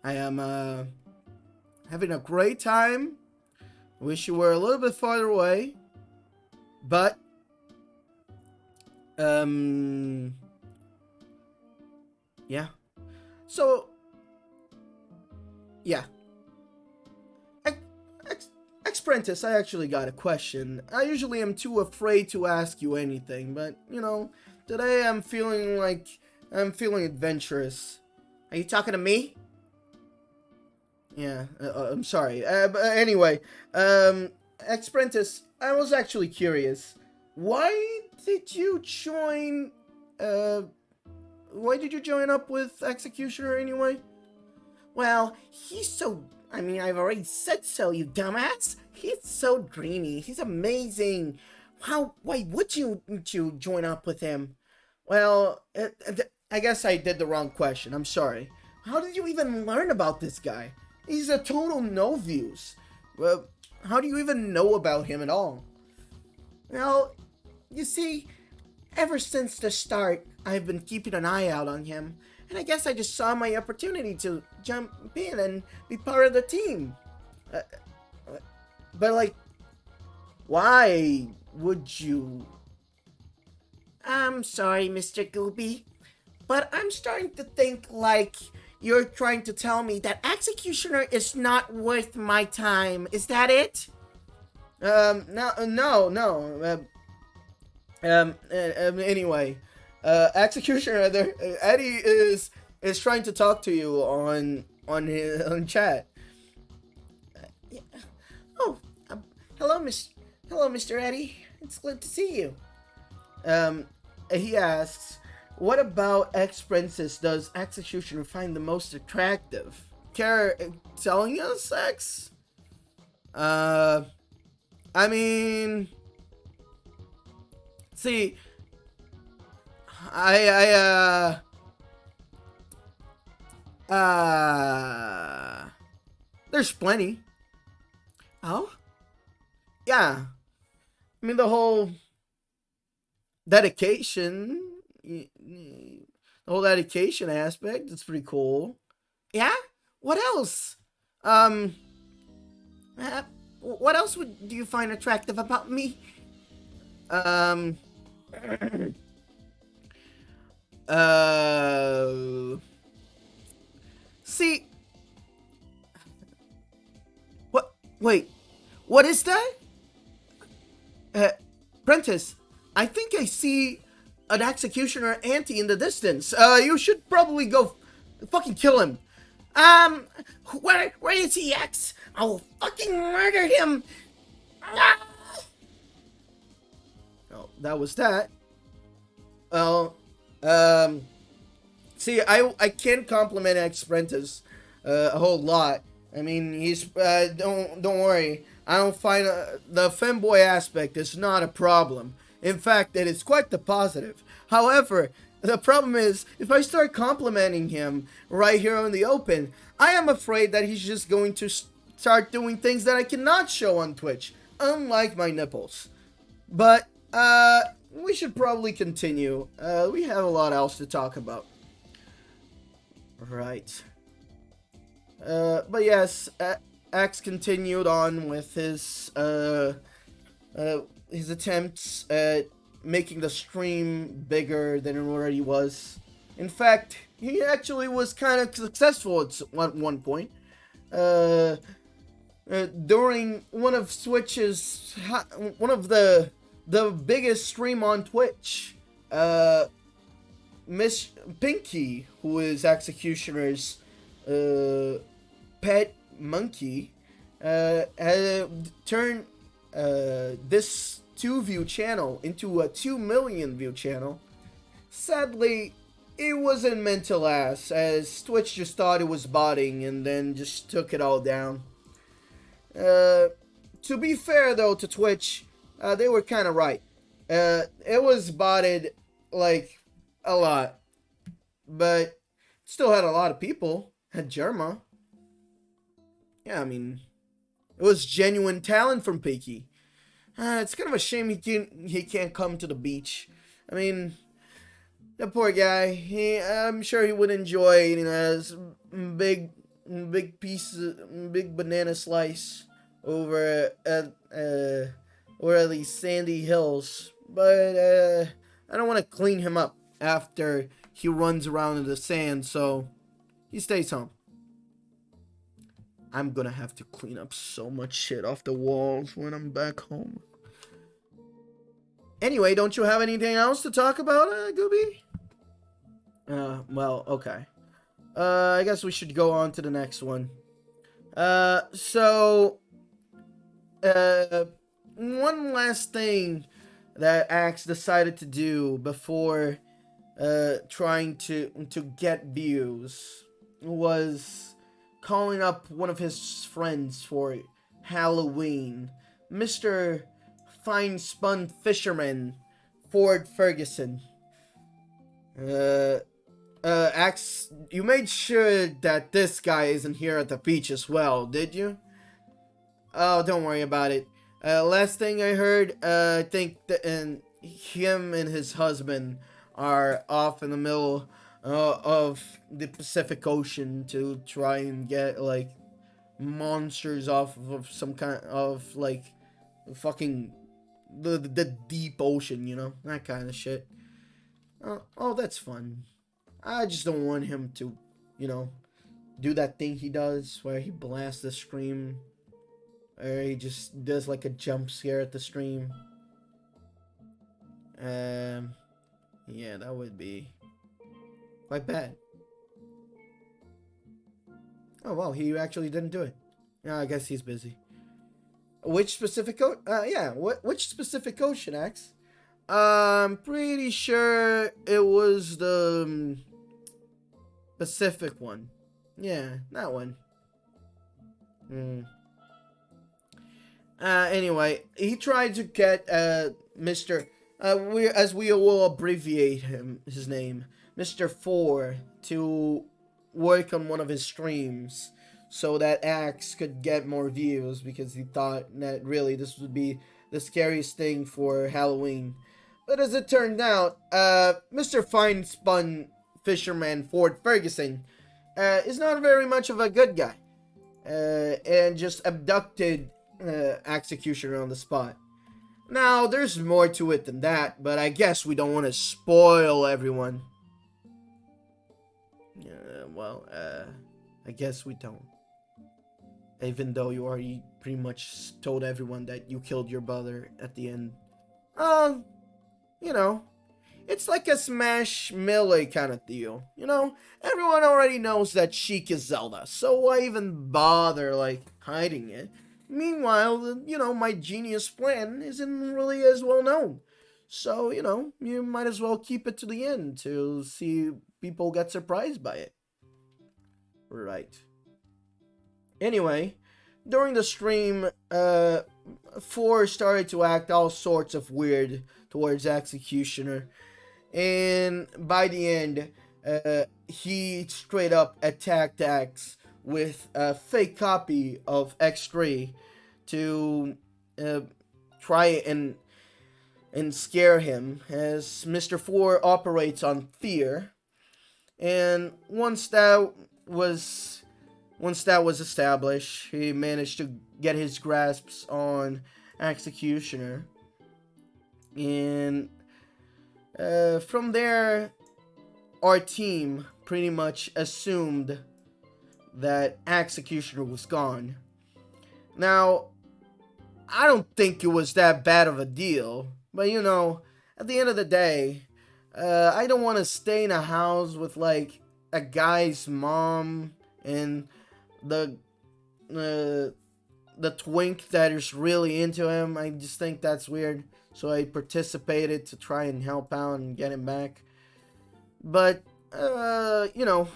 I am having a great time. Wish you were a little bit farther away. But yeah. So yeah. Axecutioner'S, I actually got a question. I usually am too afraid to ask you anything, but today I'm feeling adventurous. Are you talking to me? Yeah, I'm sorry. But anyway, Axecutioner'S, I was actually curious. Why did you join up with Axecutioner anyway? Well, he's so... I mean, I've already said so, you dumbass. He's so dreamy. He's amazing. Why would you join up with him? Well, I guess I did the wrong question. I'm sorry. How did you even learn about this guy? He's a total no-views. Well, how do you even know about him at all? Well, you see, ever since the start, I've been keeping an eye out on him. And I guess I just saw my opportunity to jump in and be part of the team. But like, why would you? I'm sorry, Mr. Gooby, but I'm starting to think like you're trying to tell me that Axecutioner is not worth my time. Is that it? No. Anyway, Axecutioner, Eddie is trying to talk to you on chat. Yeah. Oh, hello, Mr. Eddie. It's good to see you. He asks, what about Axecutioner'S does Axecutioner find the most attractive? Care telling us, X? I mean, see, there's plenty. Oh? Yeah, I mean, the whole dedication, the whole dedication aspect, it's pretty cool. Yeah? What else? Um, uh, what else do you find attractive about me? Um, uh, see, what, wait, what is that? Uh, Prentice, I think I see an executioner ante in the distance. You should probably go fucking kill him. Um, where is he, X? I will fucking murder him! Ah! Oh, that was that. Well, um, see, I can't compliment X Prentice a whole lot. I mean, he's don't worry. I don't find the femboy aspect is not a problem. In fact, it is quite the positive. However, the problem is if I start complimenting him right here in the open, I am afraid that he's just going to start doing things that I cannot show on Twitch, unlike my nipples. But we should probably continue. We have a lot else to talk about. Right. But yes, Axe continued on with his attempts at making the stream bigger than it already was. In fact, he actually was kind of successful at one point. During one of the biggest stream on Twitch, Miss Pinky, who is Axecutioner'S pet monkey, had turned this 2 view channel into a 2 million view channel. Sadly, it wasn't meant to last, as Twitch just thought it was botting and then just took it all down. To be fair though to Twitch, they were kind of right. It was botted like a lot, but still had a lot of people. Had Jerma. Yeah, I mean, it was genuine talent from Pinky. It's kind of a shame he can't come to the beach. I mean, the poor guy. I'm sure he would enjoy eating this big big banana slice over at these sandy hills. But I don't want to clean him up after he runs around in the sand, so he stays home. I'm gonna have to clean up so much shit off the walls when I'm back home. Anyway, don't you have anything else to talk about, Gooby? Well, okay. I guess we should go on to the next one. One last thing that Axe decided to do before trying to get views was calling up one of his friends for Halloween, Mr. Fine Spun Fisherman Ford Ferguson. Axe, you made sure that this guy isn't here at the beach as well, did you? Oh, don't worry about it. Last thing I heard, I think that him and his husband are off in the middle of the Pacific Ocean to try and get like monsters off of some kind of like fucking the deep ocean, you know, that kind of shit. Oh, that's fun. I just don't want him to, you know, do that thing he does where he blasts the stream, or he just does like a jump scare at the stream. Yeah, that would be quite bad. Oh well, he actually didn't do it. Yeah, I guess he's busy. Which specific which specific ocean, X? I'm pretty sure it was the Pacific one. Yeah, that one. Anyway, he tried to get Mr. We will abbreviate his name, Mr. 4, to work on one of his streams so that Axe could get more views, because he thought that really this the scariest thing for Halloween. But as it turned out, Mr. Fine-Spun Fisherman Ford Ferguson is not very much of a good guy. And just abducted Axecutioner on the spot. Now, there's more to it than that, but I guess we don't want to spoil everyone. I guess we don't. Even though you already pretty much told everyone that you killed your brother at the end. You know, it's like a Smash Melee kind of deal. You know, everyone already knows that Sheik is Zelda, so why even bother, like, hiding it? Meanwhile, you know, my genius plan isn't really as well known. So, you know, you might as well keep it to the end to see people get surprised by it. Right. Anyway, during the stream, Four started to act all sorts of weird towards Executioner. And by the end, he straight up attacked Axe with a fake copy of X3 to try and scare him, as Mr. Four operates on fear. And once that was established, he managed to get his grasps on Executioner. And from there, our team pretty much assumed that Executioner was gone. Now, I don't think it was that bad of a deal, but you know, at the end of the day, I don't want to stay in a house with like a guy's mom and the twink that is really into him. I just think that's weird, so I participated to try and help out and get him back. But you know,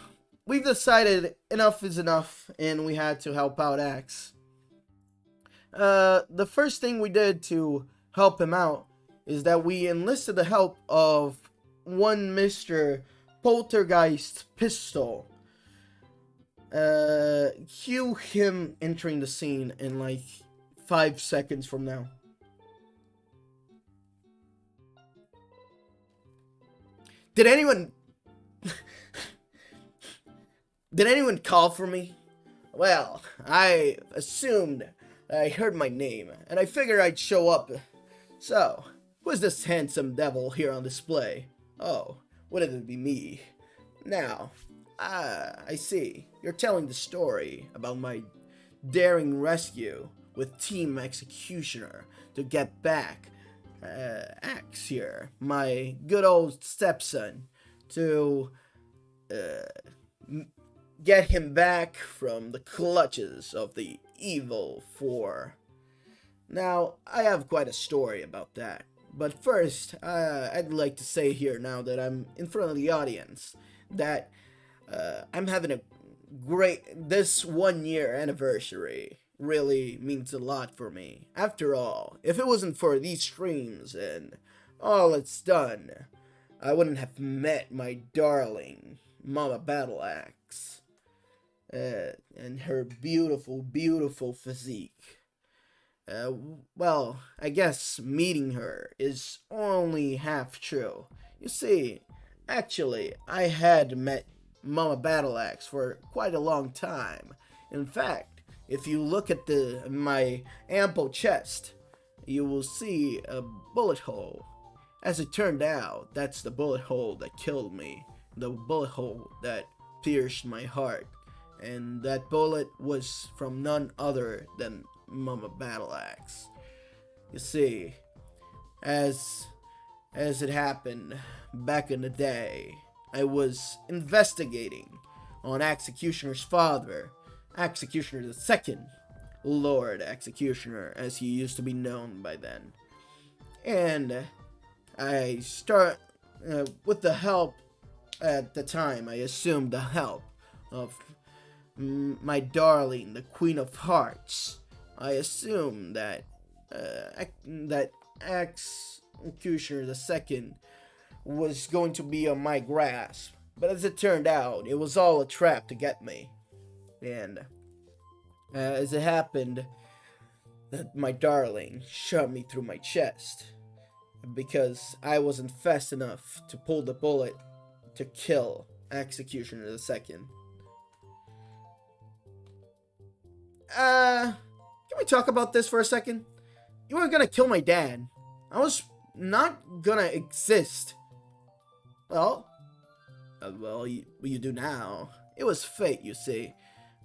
we've decided enough is enough, and we had to help out Axe. The first thing we did to help him out is that we enlisted the help of one Mr. Poltergeist Pistol. Cue him entering the scene in like 5 seconds from now. Did anyone call for me? Well, I assumed I heard my name, and I figured I'd show up. So, who's this handsome devil here on display? Oh, wouldn't it be me? Now, I see. You're telling the story about my daring rescue with Team Executioner to get back Axe here, my good old stepson, to get him back from the clutches of the evil Four. Now, I have quite a story about that. But first, I'd like to say here now that I'm in front of the audience that I'm having this 1 year anniversary really means a lot for me. After all, if it wasn't for these streams and all it's done, I wouldn't have met my darling Mama Battle Axe and her beautiful, beautiful physique. Well, I guess meeting her is only half true. You see, actually, I had met Mama Battle Axe for quite a long time. In fact, if you look at my ample chest, you will see a bullet hole. As it turned out, that's the bullet hole that killed me. The bullet hole that pierced my heart. And that bullet was from none other than Mama Battle Axe. You see, as it happened back in the day, I was investigating on Axecutioner's father, Axecutioner the Second, Lord Axecutioner, as he used to be known by then. And I start with the help at the time. I assumed the help of my darling, the Queen of Hearts. I assumed that Axecutioner the Second was going to be on my grasp, but as it turned out, it was all a trap to get me. And as it happened, that my darling shot me through my chest because I wasn't fast enough to pull the bullet to kill Axecutioner the second. Can we talk about this for a second? You weren't gonna kill my dad. I was not gonna exist. Well, you do now. It was fate, you see.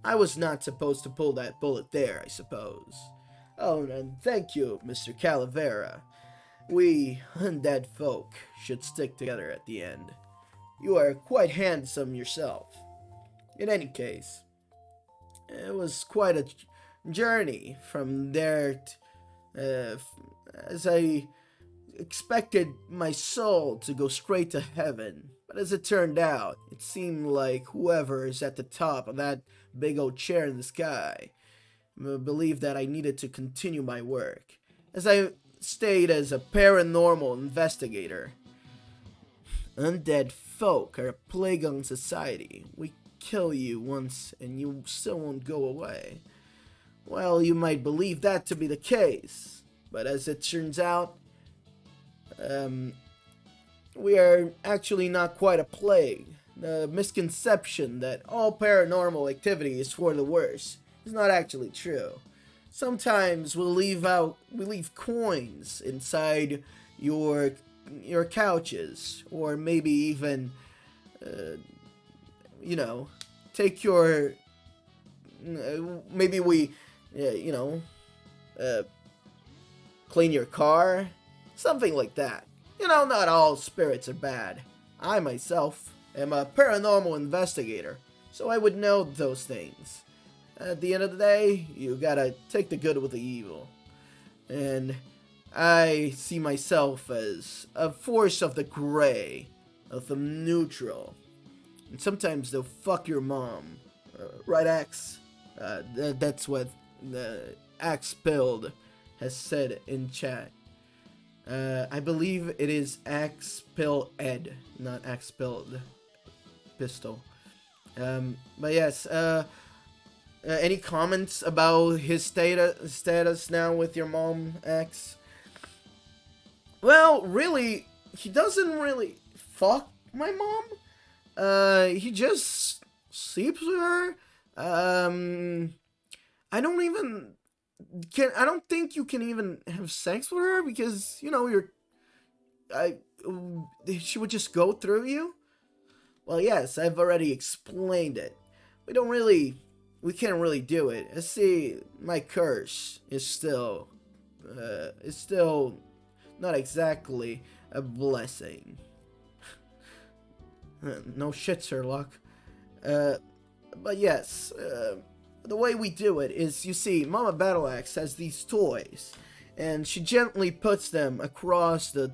I was not supposed to pull that bullet there, I suppose. Oh, and thank you, Mr. Calavera. We undead folk should stick together at the end. You are quite handsome yourself. In any case, it was quite a journey from there as I expected my soul to go straight to heaven. But as it turned out, it seemed like whoever is at the top of that big old chair in the sky believed that I needed to continue my work, as I stayed as a paranormal investigator. Undead folk are a plague on society. We kill you once and you still won't go away. Well, you might believe that to be the case, but as it turns out, we are actually not quite a plague. The misconception that all paranormal activity is for the worse is not actually true. Sometimes we'll leave coins inside your couches, or maybe even, take your, maybe we, clean your car, something like that. Not all spirits are bad. I myself am a paranormal investigator, so I would know those things. At the end of the day, you gotta take the good with the evil. And I see myself as a force of the gray, of the neutral. And sometimes they'll fuck your mom. Right, Axe? That's what the Axe Build has said in chat. I believe it is Axe Pill Ed, not Axe Build Pistol. But yes, any comments about his status now with your mom, Axe? Well, really, he doesn't really fuck my mom. He just sleeps with her. I don't think you can even have sex with her because, she would just go through you. Well, yes, I've already explained it. We can't really do it. I see, my curse is still not exactly a blessing. No shit, Sherlock. But yes, the way we do it is, you see, Mama Battleaxe has these toys, and she gently puts them across the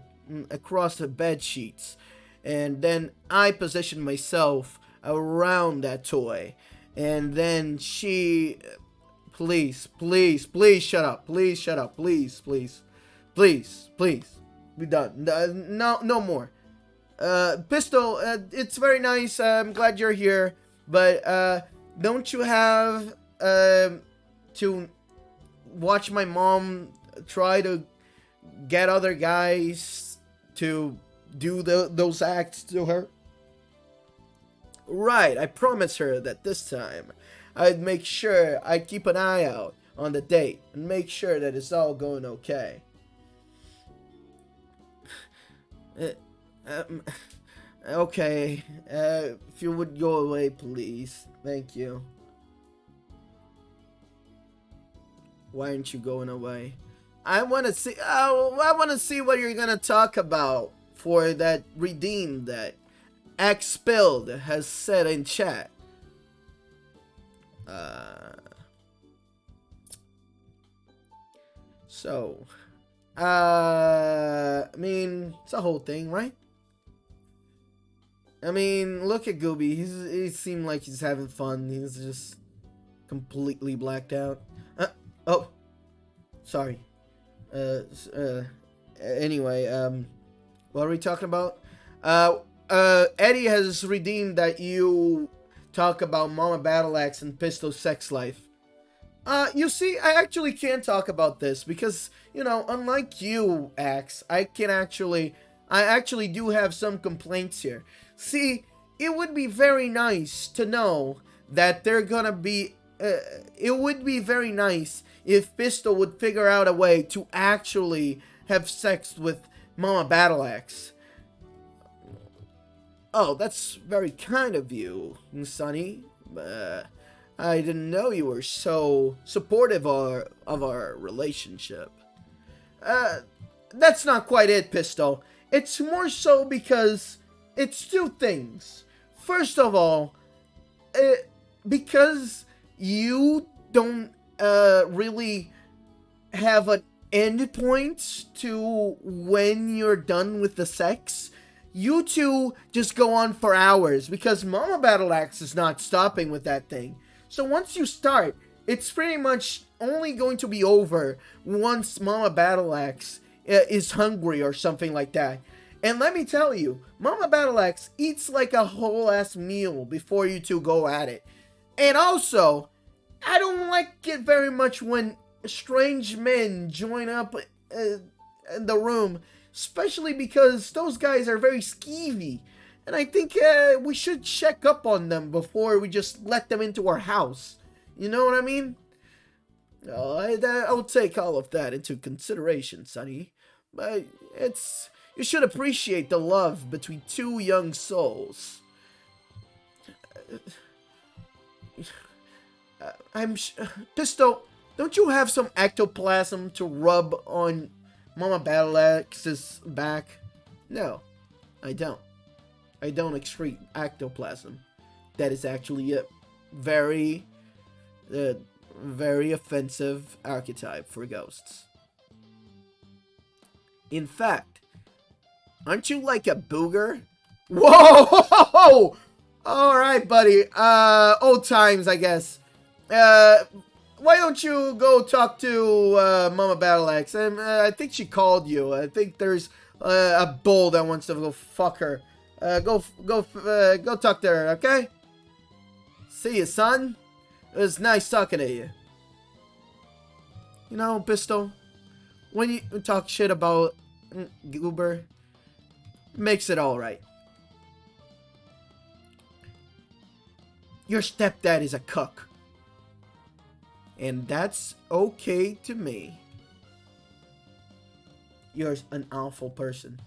bed sheets, and then I position myself around that toy, and then she, please shut up, please, be done. No more. Pistol, it's very nice. I'm glad you're here, but don't you have to watch my mom try to get other guys to do those acts to her? Right, I promised her that this time I'd make sure I'd keep an eye out on the date and make sure that it's all going okay. Okay, if you would go away, please. Thank you. Why aren't you going away? I want to see what you're gonna talk about for that redeem that Xpilled has said in chat. I mean, it's a whole thing, right? I mean, look at Gooby. He seemed like he's having fun. He's just completely blacked out. Oh, sorry. Anyway, what are we talking about? Eddie has redeemed that you talk about Mama Battleaxe and Pistol's sex life. You see, I actually can't talk about this because, unlike you, Axe, I actually do have some complaints here. See, it would be very nice to know that they're gonna be, it would be very nice if Pistol would figure out a way to actually have sex with Mama Battleaxe. Oh, that's very kind of you, Sonny. I didn't know you were so supportive of our relationship. Uh, that's not quite it, Pistol. It's more so because it's two things. First of all, uh, because you don't really have an end point to when you're done with the sex. You two just go on for hours because Mama Battle Axe is not stopping with that thing. So once you start, it's pretty much only going to be over once Mama Battle Axe is hungry or something like that. And let me tell you, Mama Battle Axe eats like a whole ass meal before you two go at it. And also, I don't like it very much when strange men join up in the room, especially because those guys are very skeevy. And I think we should check up on them before we just let them into our house. You know what I mean? I'll take all of that into consideration, Sonny. But you should appreciate the love between two young souls. Pisto, don't you have some ectoplasm to rub on Mama Battleaxe's back? No, I don't. I don't excrete ectoplasm. That is actually a very, very offensive archetype for ghosts. In fact, aren't you like a booger? Whoa! Alright, buddy. Old times, I guess. Why don't you go talk to Mama Battleaxe? I think she called you. I think there's a bull that wants to go fuck her. Go talk to her, okay? See you, son. It was nice talking to you. You know, Pistol, when you talk shit about Goober, makes it alright. Your stepdad is a cuck. And that's okay to me. You're an awful person.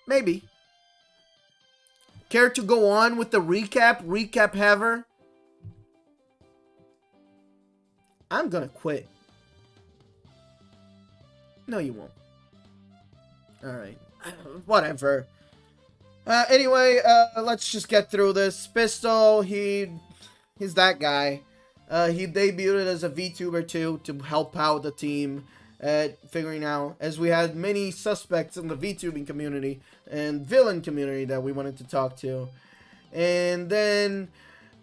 Maybe. Care to go on with the recap? Recap haver? I'm gonna quit. No, you won't. Alright. Whatever. Anyway, let's just get through this. Pistol, he's that guy. He debuted as a VTuber too to help out the team at figuring out, as we had many suspects in the VTubing community and villain community that we wanted to talk to. And then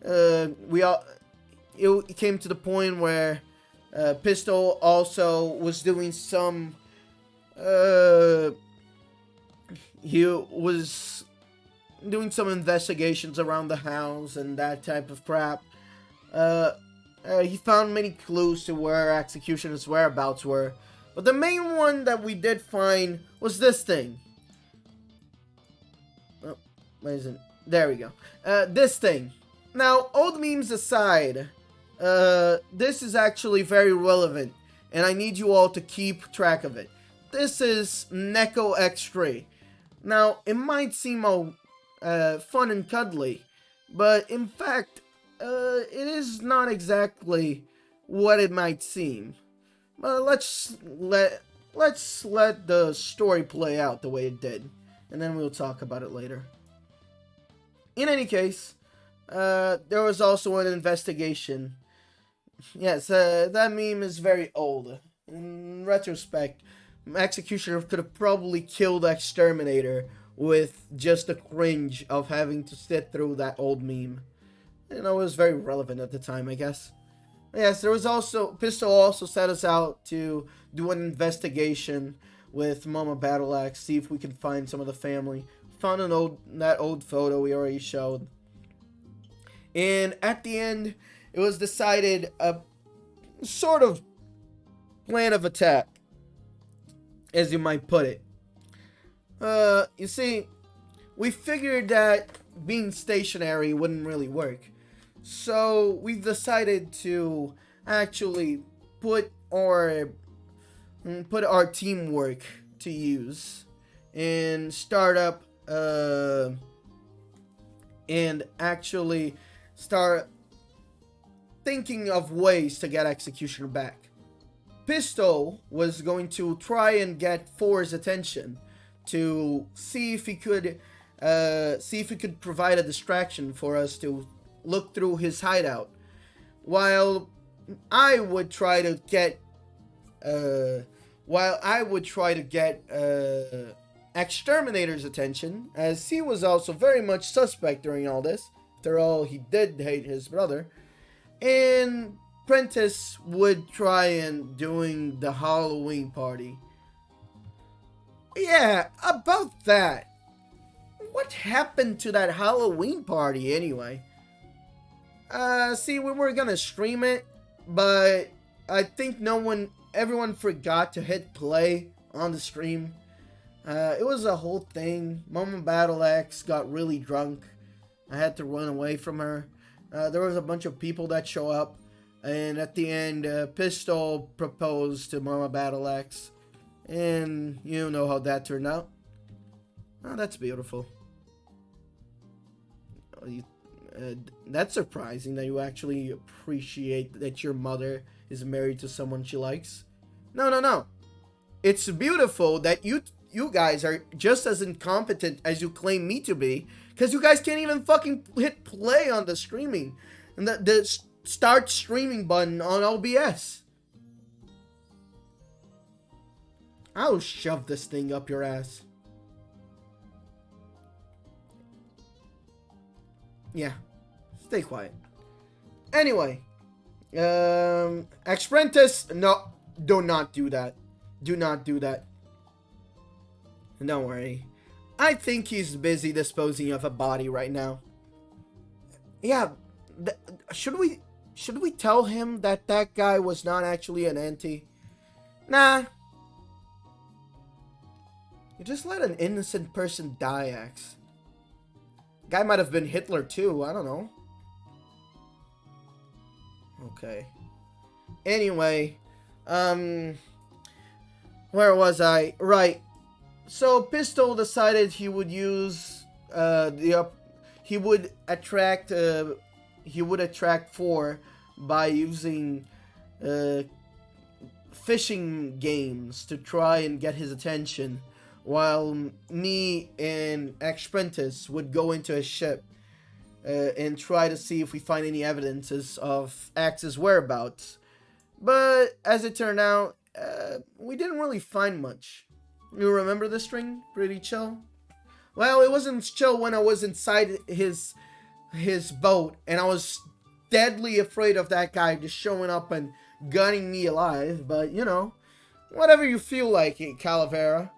it came to the point where Pistol also was doing some he was doing some investigations around the house and that type of crap. He found many clues to where Axecutioner'S whereabouts were, but the main one that we did find was this thing. Oh, where is it? There we go. This thing. Now, old memes aside, this is actually very relevant, and I need you all to keep track of it. This is Neko X3. Now, it might seem all fun and cuddly, but in fact, it is not exactly what it might seem. But let's let the story play out the way it did, and then we'll talk about it later. In any case, there was also an investigation. Yes, that meme is very old. In retrospect, Executioner could have probably killed Exterminator with just the cringe of having to sit through that old meme. You know, it was very relevant at the time, I guess. Yes, there was also... Pistol also set us out to do an investigation with Mama Battleaxe, see if we can find some of the family. Found that old photo we already showed. And at the end, it was decided a sort of plan of attack, as you might put it. You see, we figured that being stationary wouldn't really work. So we've decided to actually put our teamwork to use and start up and actually start thinking of ways to get Executioner back. Pistol was going to try and get Four's attention to see if he could provide a distraction for us to look through his hideout, while I would try to get Exterminator's attention, as he was also very much suspect during all this. After all, he did hate his brother. And Prentice would try and doing the Halloween party. Yeah, about that. What happened to that Halloween party anyway? See, we were gonna stream it, but I think everyone forgot to hit play on the stream. It was a whole thing. Mama Battle Axe got really drunk. I had to run away from her. There was a bunch of people that show up, and at the end, Pistol proposed to Mama Battle Axe, and you know how that turned out. Oh, that's beautiful. That's surprising that you actually appreciate that your mother is married to someone she likes. No. It's beautiful that you guys are just as incompetent as you claim me to be, because you guys can't even fucking hit play on the streaming and the start streaming button on OBS. I'll shove this thing up your ass. Yeah, stay quiet. Anyway, Apprentice, no, do not do that. Do not do that. Don't worry. I think he's busy disposing of a body right now. Yeah, should we tell him that guy was not actually an anti? Nah. You just let an innocent person die, Axe. Guy might have been Hitler too, I don't know. Okay. Anyway, where was I? Right. So Pistol decided he would use he would attract Four by using fishing games to try and get his attention, while me and Apprentice would go into his ship and try to see if we find any evidences of Axe's whereabouts. But as it turned out, we didn't really find much. You remember the string? Pretty chill? Well, it wasn't chill when I was inside his boat, and I was deadly afraid of that guy just showing up and gunning me alive. But, you know, whatever you feel like, Calavera.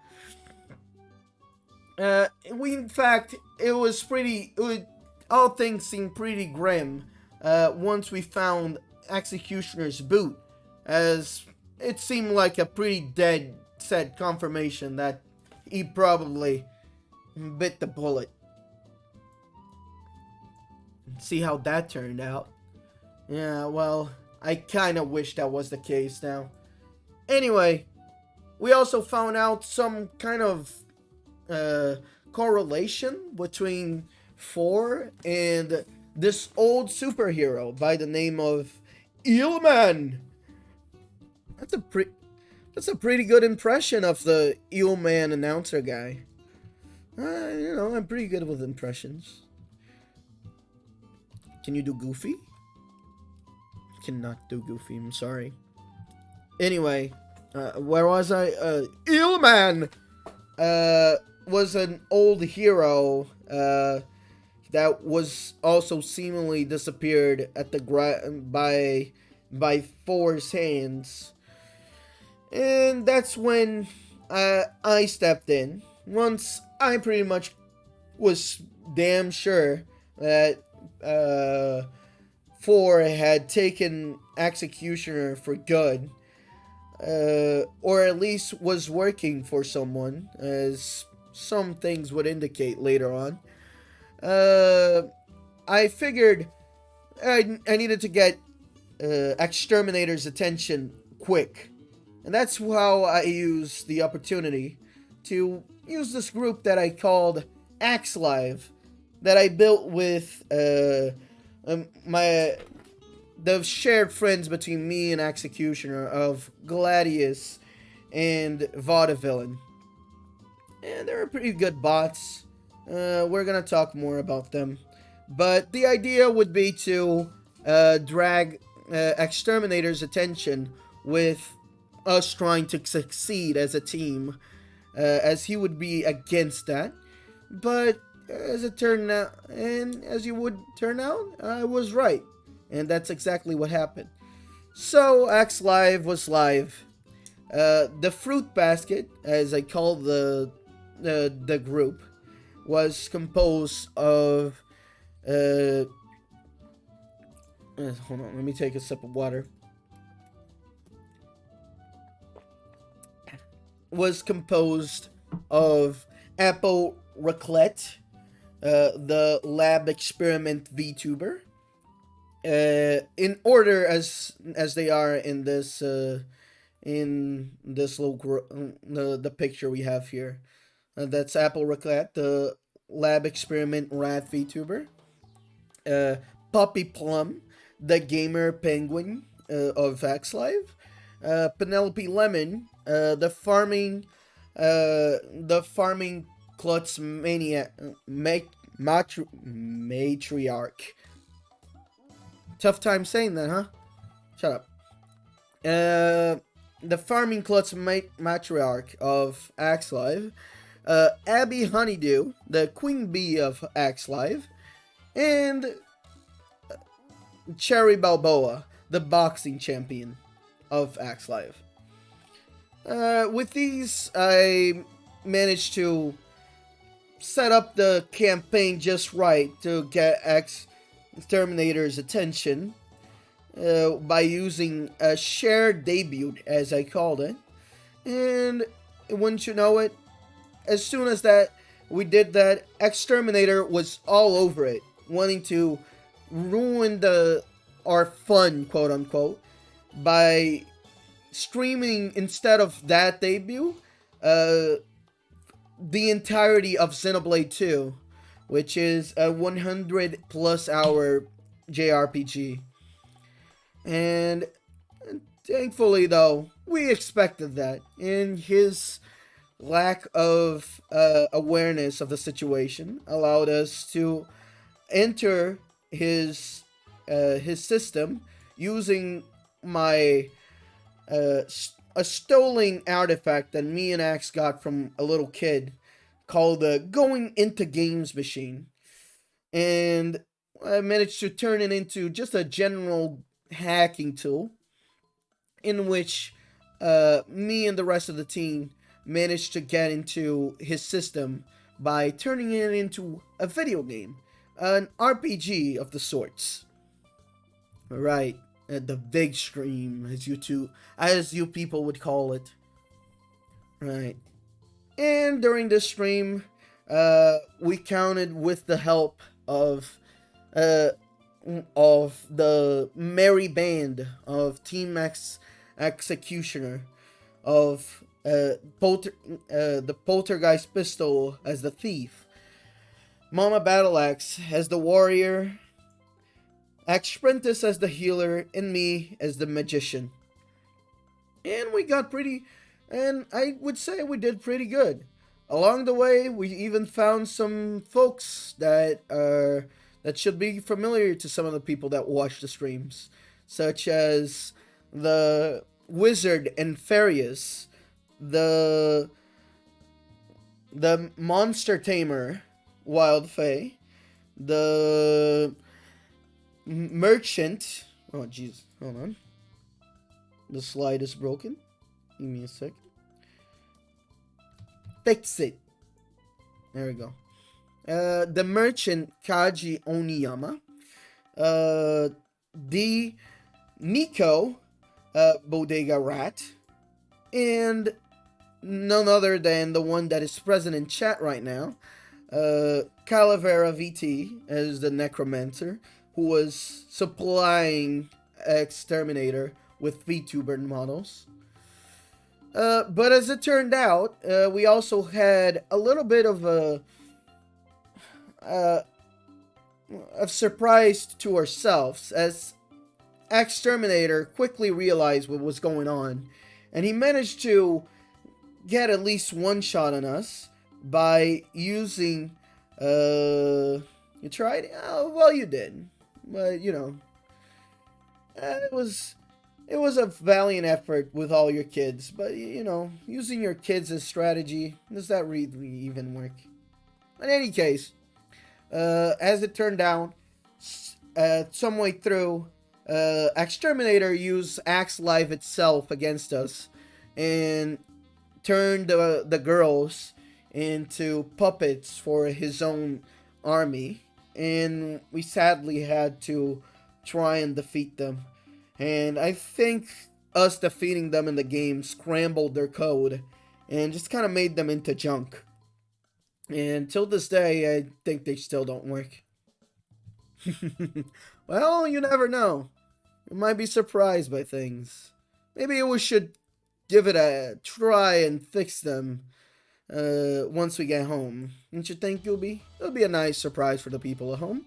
In fact, all things seemed pretty grim once we found Axecutioner'S boot, as it seemed like a pretty dead set confirmation that he probably bit the bullet. See how that turned out. Yeah, well, I kind of wish that was the case now. Anyway, we also found out some kind of correlation between Four and this old superhero by the name of Eelman. That's a pretty good impression of the Eelman announcer guy. You know, I'm pretty good with impressions. Can you do Goofy? Cannot do Goofy, I'm sorry. Anyway, where was I? Eelman was an old hero that was also seemingly disappeared at the by Four's hands. And that's when I stepped in. Once I pretty much was damn sure that 4 had taken Executioner for good, or at least was working for someone, as some things would indicate later on. I figured I needed to get Exterminator's attention quick. And that's how I used the opportunity to use this group that I called Axe Live, that I built with my the shared friends between me and Executioner of Gladius and Vaudevillain. And they're pretty good bots. We're gonna talk more about them. But the idea would be to drag Exterminator's attention with us trying to succeed as a team, as he would be against that. But as it turned out, and as you would turn out, I was right. And that's exactly what happened. So, Axe Live was live. The fruit basket, as I call the group, was composed of hold on, let me take a sip of water. Was composed of Apple Raclette, the Lab Experiment VTuber, in order as they are in this little the picture we have here. That's Apple Raclette, the Lab Experiment Rat VTuber. Puppy Plum, the Gamer Penguin of Axe Live. Penelope Lemon, the farming klutz maniac matriarch. Tough time saying that, huh? Shut up. The farming klutz matriarch of Axe Live. Abby Honeydew, the queen bee of Axe Live. And Cherry Balboa, the boxing champion of Axe Live. With these, I managed to set up the campaign just right to get Exterminator's attention by using a shared debut, as I called it. And wouldn't you know it, as soon as that we did that, Exterminator was all over it, wanting to ruin our fun, quote unquote, by streaming, instead of that debut, the entirety of Xenoblade 2, which is a 100 plus hour JRPG. And thankfully, though, we expected that. And his lack of awareness of the situation allowed us to enter his system using my a stolen artifact that me and Axe got from a little kid called the Going Into Games machine. And I managed to turn it into just a general hacking tool in which me and the rest of the team managed to get into his system by turning it into a video game, an RPG of the sorts. Right, the big stream, as you people would call it. Right. And during this stream, we counted with the help of the merry band of Team Executioner, of the Poltergeist Pistol as the thief, Mama Battleaxe as the warrior, Axprentice as the healer, and me as the magician. And we got and I would say we did pretty good. Along the way, we even found some folks that should be familiar to some of the people that watch the streams, such as the Wizard and Farius, the Monster Tamer, Wild Fae, the Merchant. Oh, jeez, hold on. The slide is broken. Give me a second. Fix it. There we go. The Merchant, Kaji Oniyama. the Nico Bodega Rat, and none other than the one that is present in chat right now, Calavera VT as the Necromancer, who was supplying Exterminator with VTuber models. But as it turned out, we also had a little bit of a surprise to ourselves, as Exterminator quickly realized what was going on, and he managed to get at least one shot on us by using, you tried? Oh, well, you did. But, you know, it was a valiant effort with all your kids, but, you know, using your kids as strategy, does that really even work? In any case, as it turned out, some way through, Exterminator used Axe Live itself against us, and turned the girls into puppets for his own army, and we sadly had to try and defeat them. And I think us defeating them in the game scrambled their code and just kind of made them into junk. And till this day, I think they still don't work. Well, you never know. You might be surprised by things. Maybe we should give it a try and fix them once we get home. Don't you think, Gooby? It'll be a nice surprise for the people at home.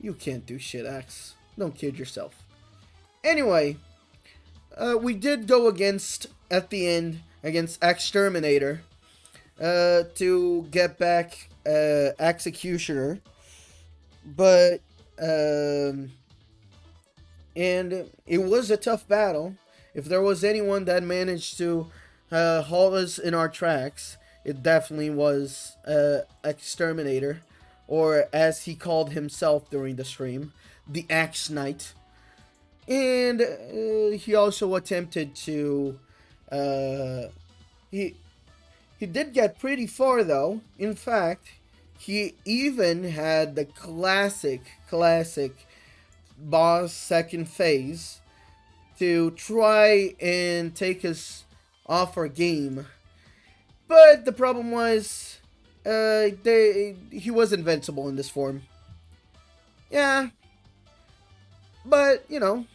You can't do shit, Axe. Don't kid yourself. Anyway, we did go at the end, against Exterminator to get back Axecutioner. But, and it was a tough battle. If there was anyone that managed to halt us in our tracks, it definitely was Exterminator, or as he called himself during the stream, the Axe Knight. And he also attempted to, he did get pretty far though. In fact, he even had the classic boss second phase to try and take us off our game. But the problem was, he was invincible in this form. Yeah. But, you know,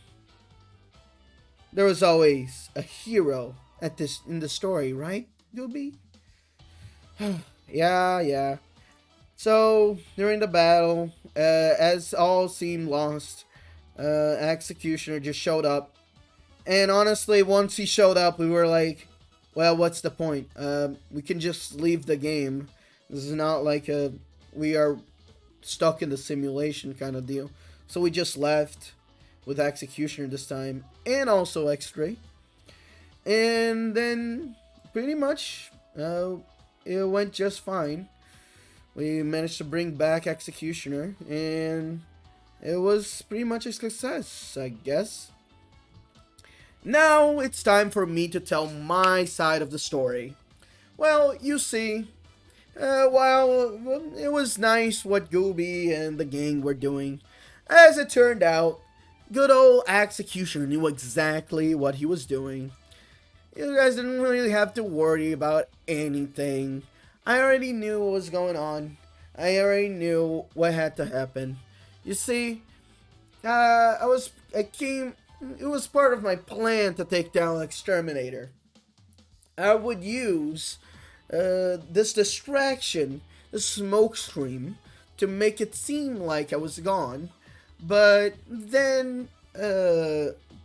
there was always a hero in the story, right, Gooby? Yeah. So, during the battle, as all seemed lost, Executioner just showed up. And honestly, once he showed up, we were like, well, what's the point? We can just leave the game. This is not like we are stuck in the simulation kind of deal. So we just left with Executioner this time, and also X-Ray. And then, pretty much, it went just fine. We managed to bring back Executioner, and it was pretty much a success, I guess. Now, it's time for me to tell my side of the story. Well, you see, while it was nice what Gooby and the gang were doing, as it turned out, good old Executioner knew exactly what he was doing. You guys didn't really have to worry about anything. I already knew what was going on. I already knew what had to happen. You see, it was part of my plan to take down Exterminator. I would use this distraction, the smoke screen, to make it seem like I was gone, but then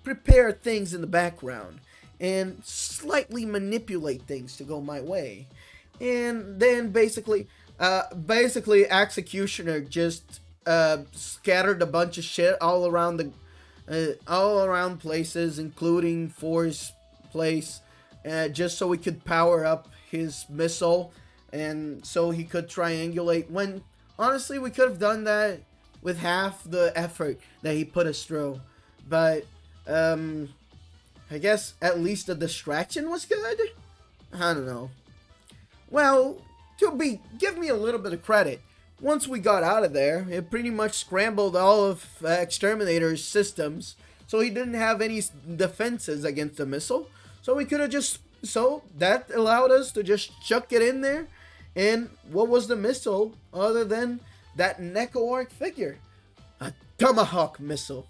prepare things in the background and slightly manipulate things to go my way. And then basically Executioner just scattered a bunch of shit all around places, including For's place, just so he could power up his missile, and so he could triangulate. When honestly, we could have done that with half the effort that he put us through. But I guess at least the distraction was good. I don't know. Well, give me a little bit of credit. once we got out of there, it pretty much scrambled all of Exterminator's systems, so he didn't have any defenses against the missile. So we could have just, so that allowed us to just chuck it in there. And what was the missile other than that Neko-Orc figure? A Tomahawk missile.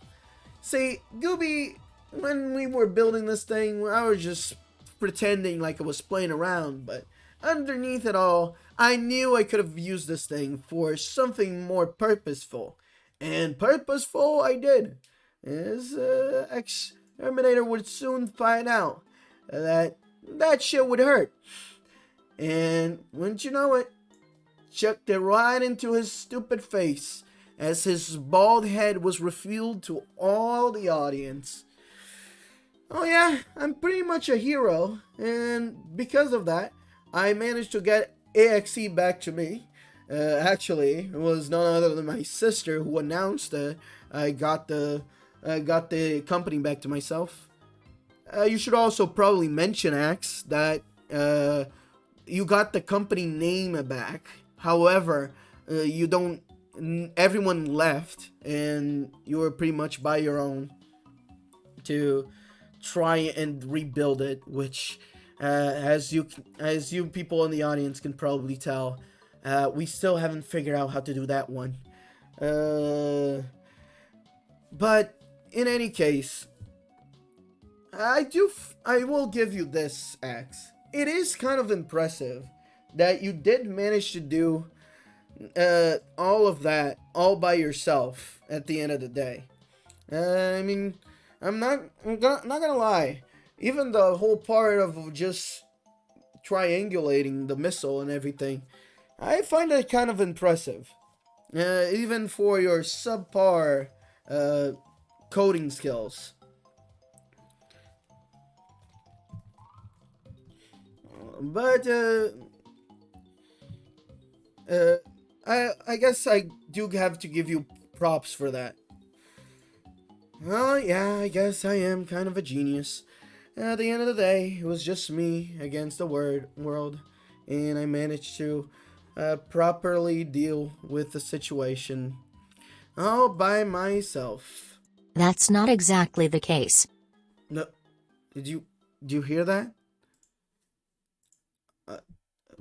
See, Gooby, when we were building this thing, I was just pretending like I was playing around, but underneath it all, I knew I could have used this thing for something more purposeful. And purposeful I did. As Exterminator would soon find out that that shit would hurt. And wouldn't you know it, chucked it right into his stupid face as his bald head was revealed to all the audience. Oh yeah, I'm pretty much a hero, and because of that, I managed to get AXE back to me. Actually, it was none other than my sister who announced that I got the company back to myself. You should also probably mention, Axe, that you got the company name back. However, you don't. Everyone left, and you were pretty much by your own to try and rebuild it. Which, as you people in the audience can probably tell, we still haven't figured out how to do that one. But in any case, I will give you this, Axe. It is kind of impressive that you did manage to do all of that all by yourself at the end of the day. I mean, I'm not gonna lie. Even the whole part of just triangulating the missile and everything, I find it kind of impressive. Even for your subpar coding skills. But I guess I do have to give you props for that. Well, yeah, I guess I am kind of a genius. At the end of the day, it was just me against the world, and I managed to properly deal with the situation all by myself. That's not exactly the case. No, did you hear that?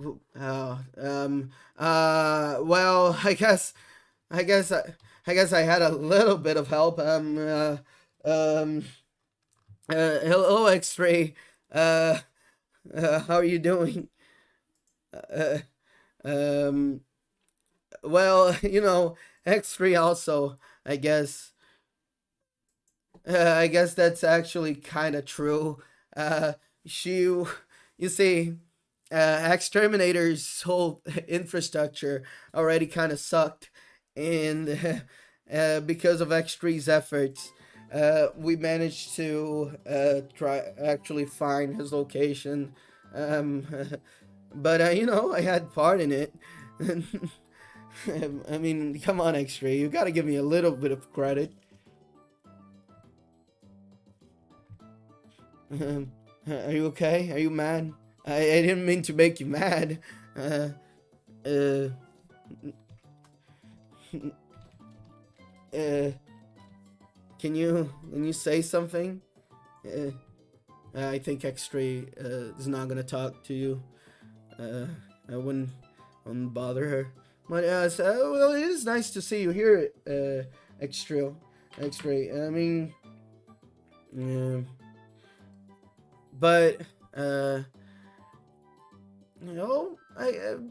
Well, I guess I had a little bit of help. Hello, X-Ray. How are you doing? Uh, um, well, X-Ray also, I guess. I guess that's actually kind of true. You see, Exterminator's whole infrastructure already kind of sucked, and because of X3's efforts, we managed to actually find his location. But I had part in it. I mean, come on, X3, you gotta give me a little bit of credit. Are you okay? Are you mad? I didn't mean to make you mad. Can you say something? I think X-Ray is not gonna talk to you. I wouldn't bother her. But well, it is nice to see you here, X-Ray. I mean, yeah. But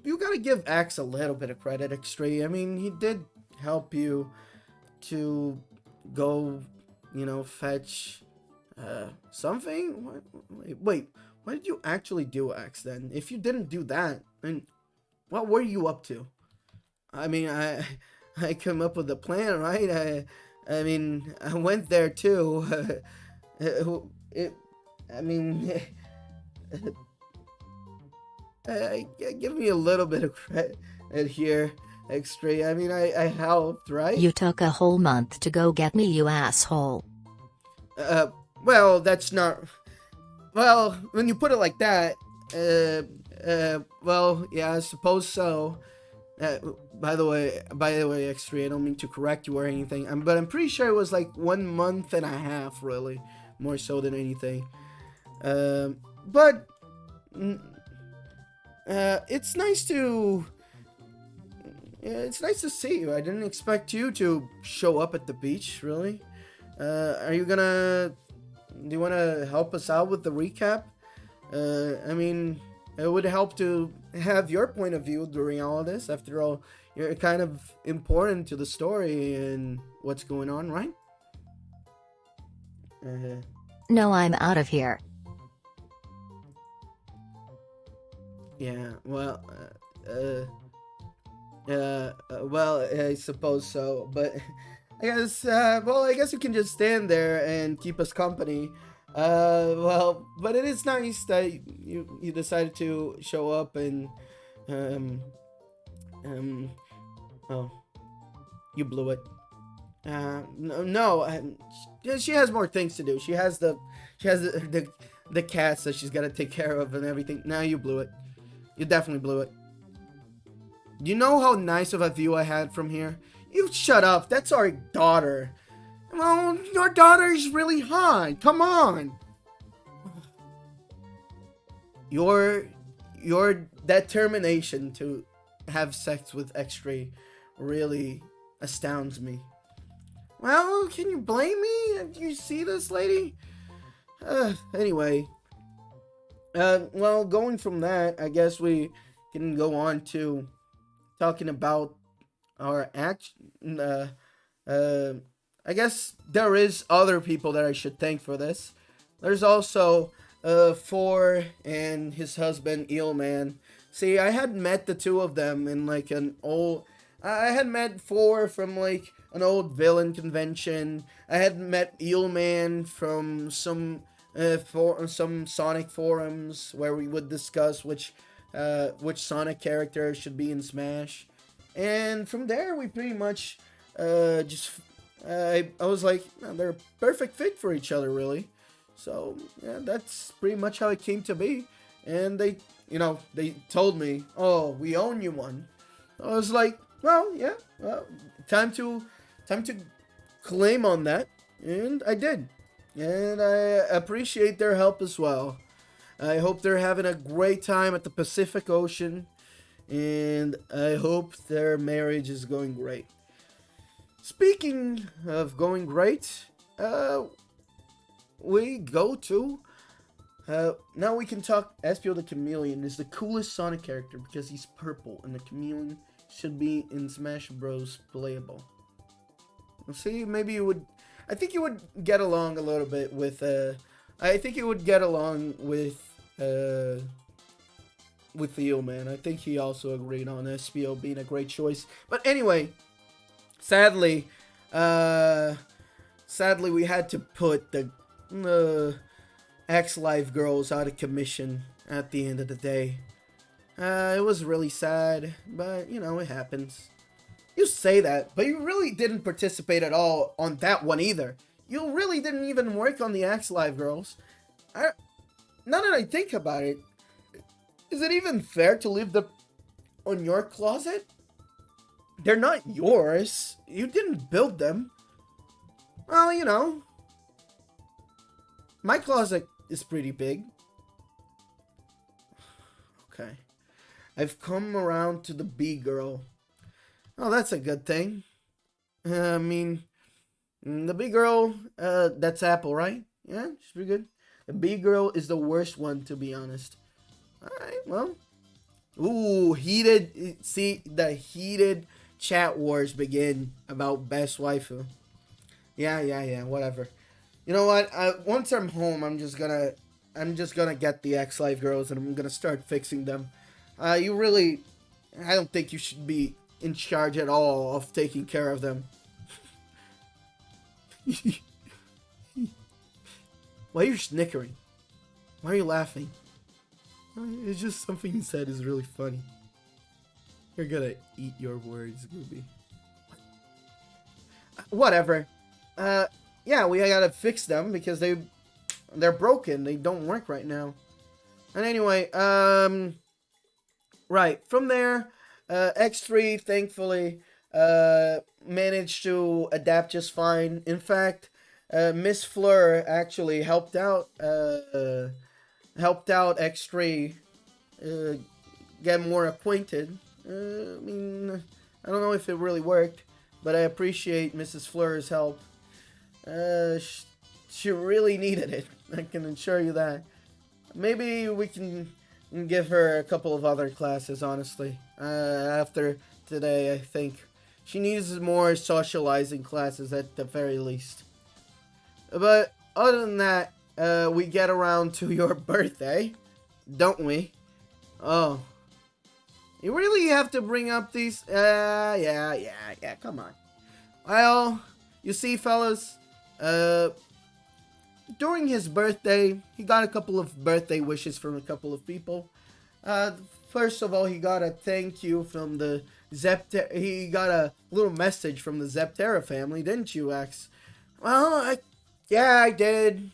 you gotta give Axe a little bit of credit, X-Ray. I mean, he did help you to go, fetch something. Wait, what did you actually do, Axe? Then, if you didn't do that, then what were you up to? I mean, I came up with a plan, right? I mean, I went there too. I mean, give me a little bit of credit here, X-Ray. I mean, I helped, right? You took a whole month to go get me, you asshole. Well, that's not... Well, when you put it like that, well, yeah, I suppose so. Uh, by the way, X3, I don't mean to correct you or anything, but I'm pretty sure it was like 1 month and a half, really, more so than anything. But mm, it's nice to see you. I didn't expect you to show up at the beach, really. Are you gonna? Do you want to help us out with the recap? I mean, it would help to have your point of view during all of this. After all, you're kind of important to the story and what's going on, right? No, I'm out of here. Yeah, well, well, I suppose so, but I guess, I guess you can just stand there and keep us company. Well, but it is nice that you decided to show up and, um, oh, you blew it. No, she has more things to do. She has the cats that she's got to take care of and everything. Now you blew it. You definitely blew it. You know how nice of a view I had from here? You shut up. That's our daughter. Well, your daughter's really hot. Come on. Your determination to have sex with X-Ray really astounds me. Well, can you blame me? Do you see this lady? Anyway. Well, going from that, I guess we can go on to talking about our I guess there is other people that I should thank for this. There's also Four and his husband Eelman. See, I had met the two of them in like an old. I had met Four from like an old villain convention. I had met Eelman from some Sonic forums where we would discuss which Sonic character should be in Smash, and from there we pretty much just I was like, "Man, they're a perfect fit for each other, really." So yeah, that's pretty much how it came to be. And they told me, "Oh, we own you one." I was like, "Well, yeah, well, time to claim on that," and I did. And I appreciate their help as well. I hope they're having a great time at the Pacific Ocean, and I hope their marriage is going great. Speaking of going great, we go to now we can talk. Espio the Chameleon is the coolest Sonic character because he's purple, and the chameleon should be in Smash Bros. Playable. See, maybe you would. I think you would get along a little bit with. I think you would get along with Theo, man. I think he also agreed on Espio being a great choice. But anyway, sadly, we had to put the X Live girls out of commission at the end of the day. It was really sad, but it happens. You say that, but you really didn't participate at all on that one either. You really didn't even work on the Axe Live girls. Now that I think about it, is it even fair to leave them on your closet? They're not yours. You didn't build them. Well, my closet is pretty big. Okay. I've come around to the B girl. Oh, that's a good thing. I mean, the B girl, that's Apple, right? Yeah, she's pretty good. The B girl is the worst one, to be honest. Alright, well. Ooh, heated. See, the heated chat wars begin about best waifu. Yeah, whatever. You know what? Once I'm home, I'm just gonna get the X Live girls and I'm gonna start fixing them. I don't think you should be in charge at all of taking care of them. Why are you snickering? Why are you laughing? It's just something you said is really funny. You're gonna eat your words, Gooby. Whatever. Yeah, we gotta fix them because they're broken. They don't work right now. And anyway, right from there, X3, thankfully, managed to adapt just fine. In fact, Miss Fleur actually helped out X3 uh, get more acquainted. I mean, I don't know if it really worked, but I appreciate Mrs. Fleur's help. She really needed it. I can assure you that. Maybe we can give her a couple of other classes, honestly. After today, I think. She needs more socializing classes at the very least. But other than that, we get around to your birthday, don't we? Oh. You really have to bring up these? Yeah, come on. Well, you see, fellas, during his birthday, he got a couple of birthday wishes from a couple of people. First of all, he got a thank you from the he got a little message from the Zeptera family, didn't you, X? Well, yeah, I did.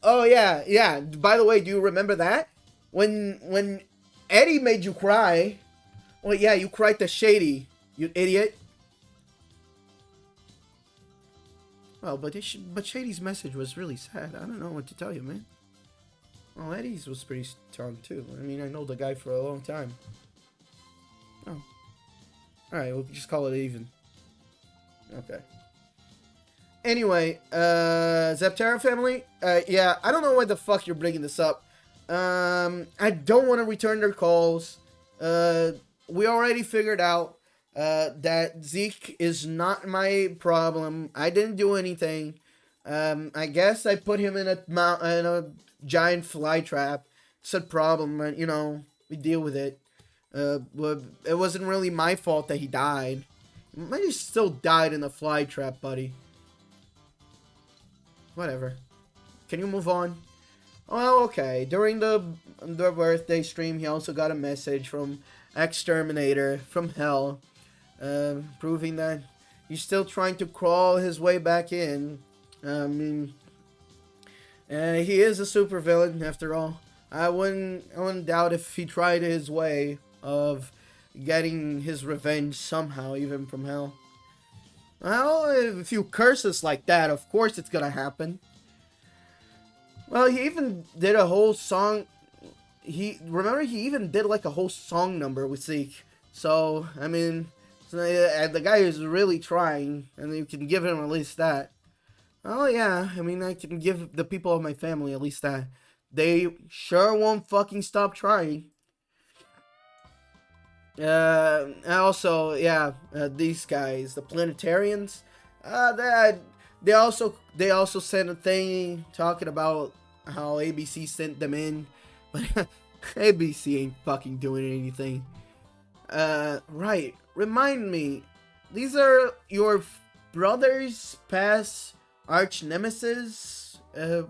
Oh yeah. By the way, do you remember that? When Eddie made you cry? Well, yeah, you cried to Shady, you idiot. Well, but Shady's message was really sad. I don't know what to tell you, man. Well, Eddie's was pretty strong too. I mean, I know the guy for a long time. Oh. Alright, we'll just call it even. Okay. Anyway, Zeptera family, yeah, I don't know why the fuck you're bringing this up. I don't want to return their calls. We already figured out, that Zeke is not my problem. I didn't do anything. I guess I put him in a giant fly trap. It's a problem, you know, we deal with it. But it wasn't really my fault that he died. He still died in the fly trap, buddy. Whatever. Can you move on? Oh, okay. During the birthday stream, he also got a message from Exterminator from Hell, proving that he's still trying to crawl his way back in. I mean, he is a supervillain after all. I wouldn't doubt if he tried his way of getting his revenge somehow, even from Hell. Well, if you curse us like that, of course it's gonna happen. Well, he even did a whole song. He even did like a whole song number with Zeke. So, I mean, the guy is really trying, and you can give him at least that. Oh yeah, I mean, I can give the people of my family at least that. They sure won't fucking stop trying. Also, yeah, these guys, the Planetarians, they also sent a thing talking about how ABC sent them in, but ABC ain't fucking doing anything. Right. Remind me, these are your brother's past arch nemesis? Is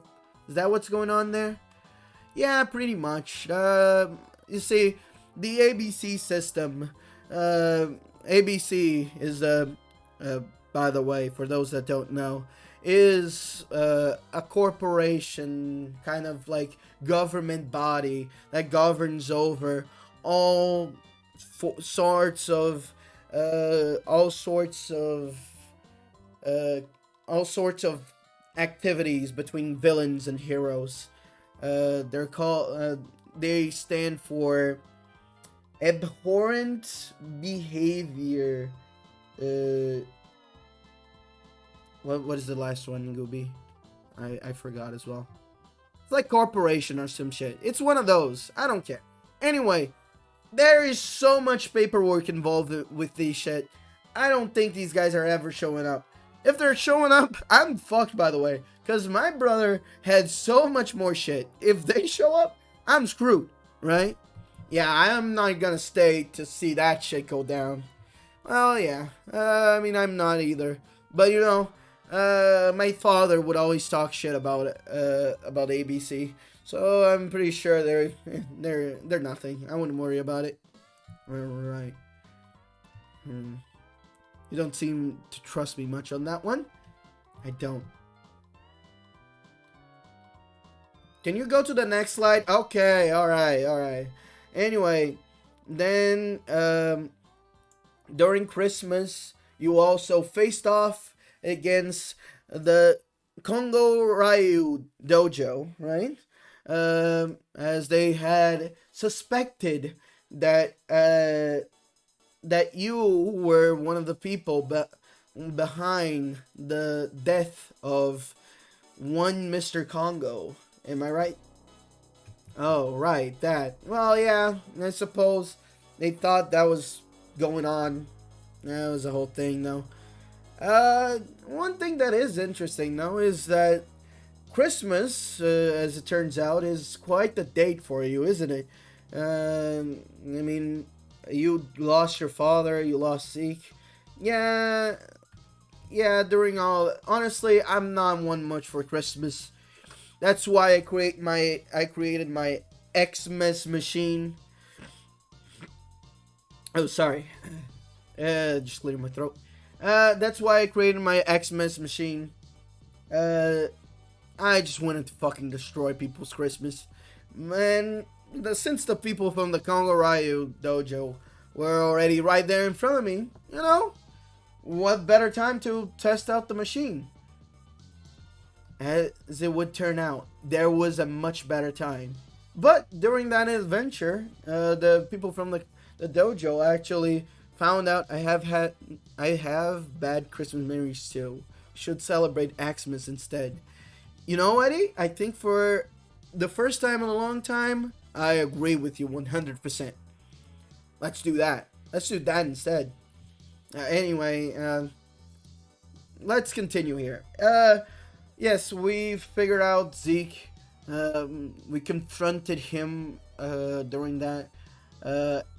that what's going on there? Yeah, pretty much. You see, the ABC system, ABC is, by the way, for those that don't know, is a corporation, kind of like government body that governs over all sorts of activities between villains and heroes. They're called. They stand for abhorrent behavior. What is the last one, Gooby? I forgot as well. It's like corporation or some shit. It's one of those. I don't care. Anyway, there is so much paperwork involved with these shit. I don't think these guys are ever showing up. If they're showing up, I'm fucked, by the way. Because my brother had so much more shit. If they show up, I'm screwed, right? Yeah, I'm not gonna stay to see that shit go down. Well, yeah. I mean, I'm not either. But, you know, my father would always talk shit about ABC. So I'm pretty sure they're nothing. I wouldn't worry about it. Alright. You don't seem to trust me much on that one. I don't. Can you go to the next slide? Okay, alright. Anyway, Then, during Christmas, you also faced off against the Kongo Ryu dojo, right? As they had suspected that that you were one of the people behind the death of one Mr. Congo. Am I right? Oh, right, that. Well, yeah, I suppose they thought that was going on. That was the whole thing, though. One thing that is interesting, though, is that Christmas, as it turns out, is quite the date for you, isn't it? I mean, you lost your father, you lost Zeke. Yeah, yeah, during all. Honestly, I'm not one much for Christmas. That's why I created my Xmas machine. Oh, sorry. Just clearing my throat. That's why I created my Xmas machine. Uh, I just wanted to fucking destroy people's Christmas. Man, since the people from the Kongo Ryu dojo were already right there in front of me, you know, what better time to test out the machine? As it would turn out, there was a much better time. But during that adventure, the people from the dojo actually found out I have bad Christmas memories too. Should celebrate Xmas instead. You know, Eddie, I think for the first time in a long time, I agree with you 100%. Let's do that. Let's do that instead. Anyway, let's continue here. Yes, we figured out Zeke. We confronted him during that.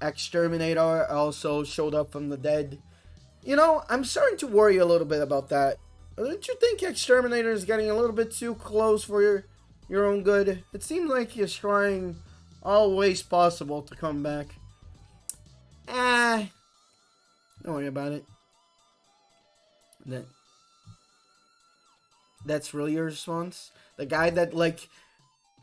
Exterminator also showed up from the dead. You know, I'm starting to worry a little bit about that. Don't you think Exterminator is getting a little bit too close for your own good? It seems like he's trying all ways possible to come back. Don't worry about it. That's really your response? The guy that, like,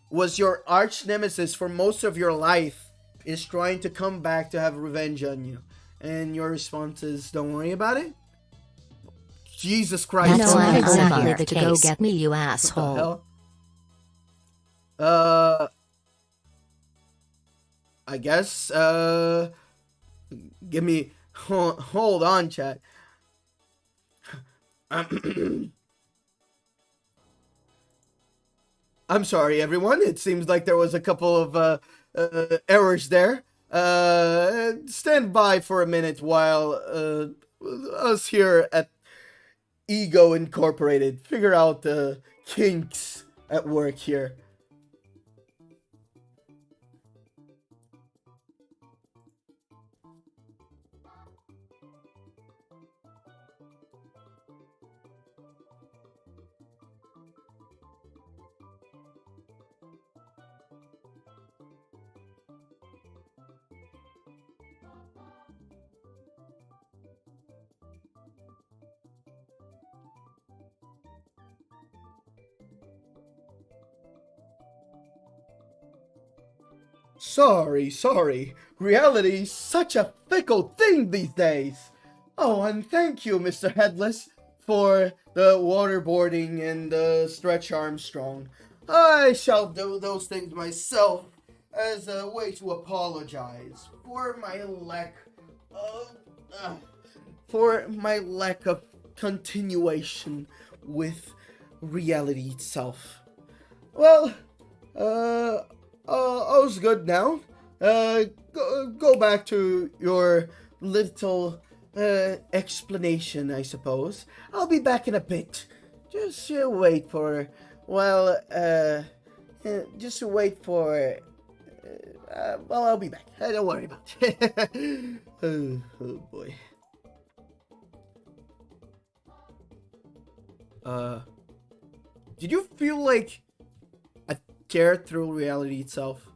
was your arch nemesis for most of your life is trying to come back to have revenge on you. And your response is, don't worry about it? Jesus Christ. That's Tony. not exactly the the case. Go get me, you What the asshole. hell? I guess, give me, hold on, chat. I'm sorry, everyone. It seems like there was a couple of errors there. Stand by for a minute while us here at Ego Incorporated figure out the kinks at work here. Sorry. Reality's such a fickle thing these days. Oh, and thank you, Mr. Headless, for the waterboarding and the stretch Armstrong. I shall do those things myself as a way to apologize for my lack of continuation with reality itself. Well, all's good now. Go back to your little explanation, I suppose. I'll be back in a bit. Just wait for. Well, just wait for. Well, I'll be back. Don't worry about it. Oh boy. Did you feel like I cared through reality itself?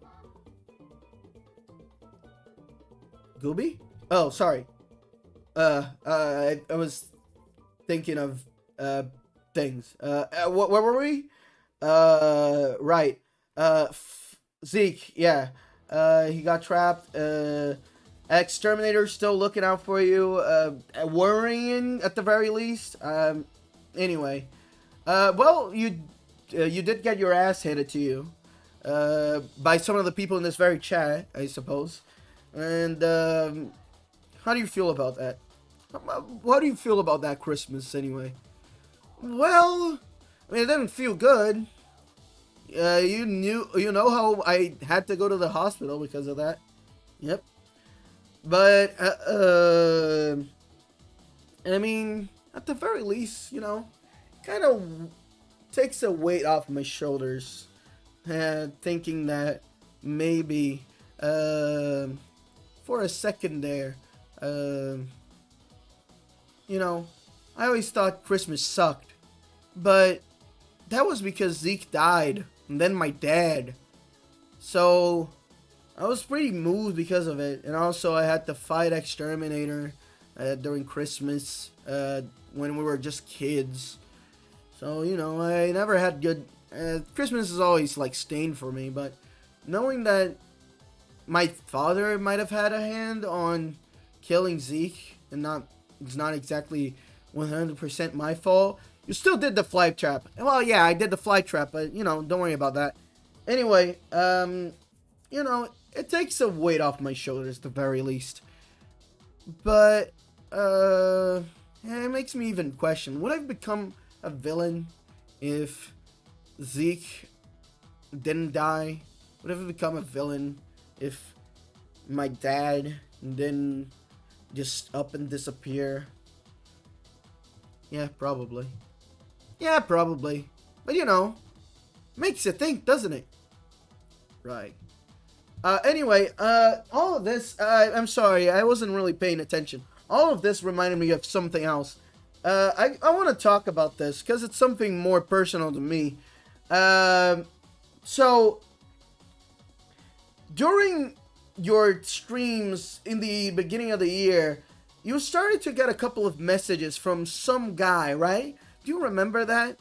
Gooby? Oh, sorry. I was thinking of things. Where were we? Right. Zeke, yeah. He got trapped. Exterminator's still looking out for you, worrying at the very least. Anyway, well, you did get your ass handed to you by some of the people in this very chat, I suppose. And how do you feel about that? How do you feel about that Christmas anyway? Well, I mean, it didn't feel good. You know how I had to go to the hospital because of that. Yep. But I mean, at the very least, you know, kind of takes a weight off my shoulders, thinking that maybe for a second there, you know, I always thought Christmas sucked, but that was because Zeke died, and then my dad. So I was pretty moved because of it, and also I had to fight Exterminator during Christmas when we were just kids. So, you know, I never had good... Christmas is always, like, stained for me, but knowing that my father might have had a hand on killing Zeke, and it's not exactly 100% my fault. You still did the fly trap. Well, yeah, I did the fly trap, but, you know, don't worry about that. Anyway, you know, it takes a weight off my shoulders, at the very least. But, yeah, it makes me even question, would I become a villain if Zeke didn't die? Would I ever become a villain if my dad didn't just up and disappear? Yeah, probably. Yeah, probably. But you know, makes you think, doesn't it? Right. Anyway, all of this, I'm sorry, I wasn't really paying attention. All of this reminded me of something else. I want to talk about this because it's something more personal to me. So, during your streams in the beginning of the year, you started to get a couple of messages from some guy, right? Do you remember that?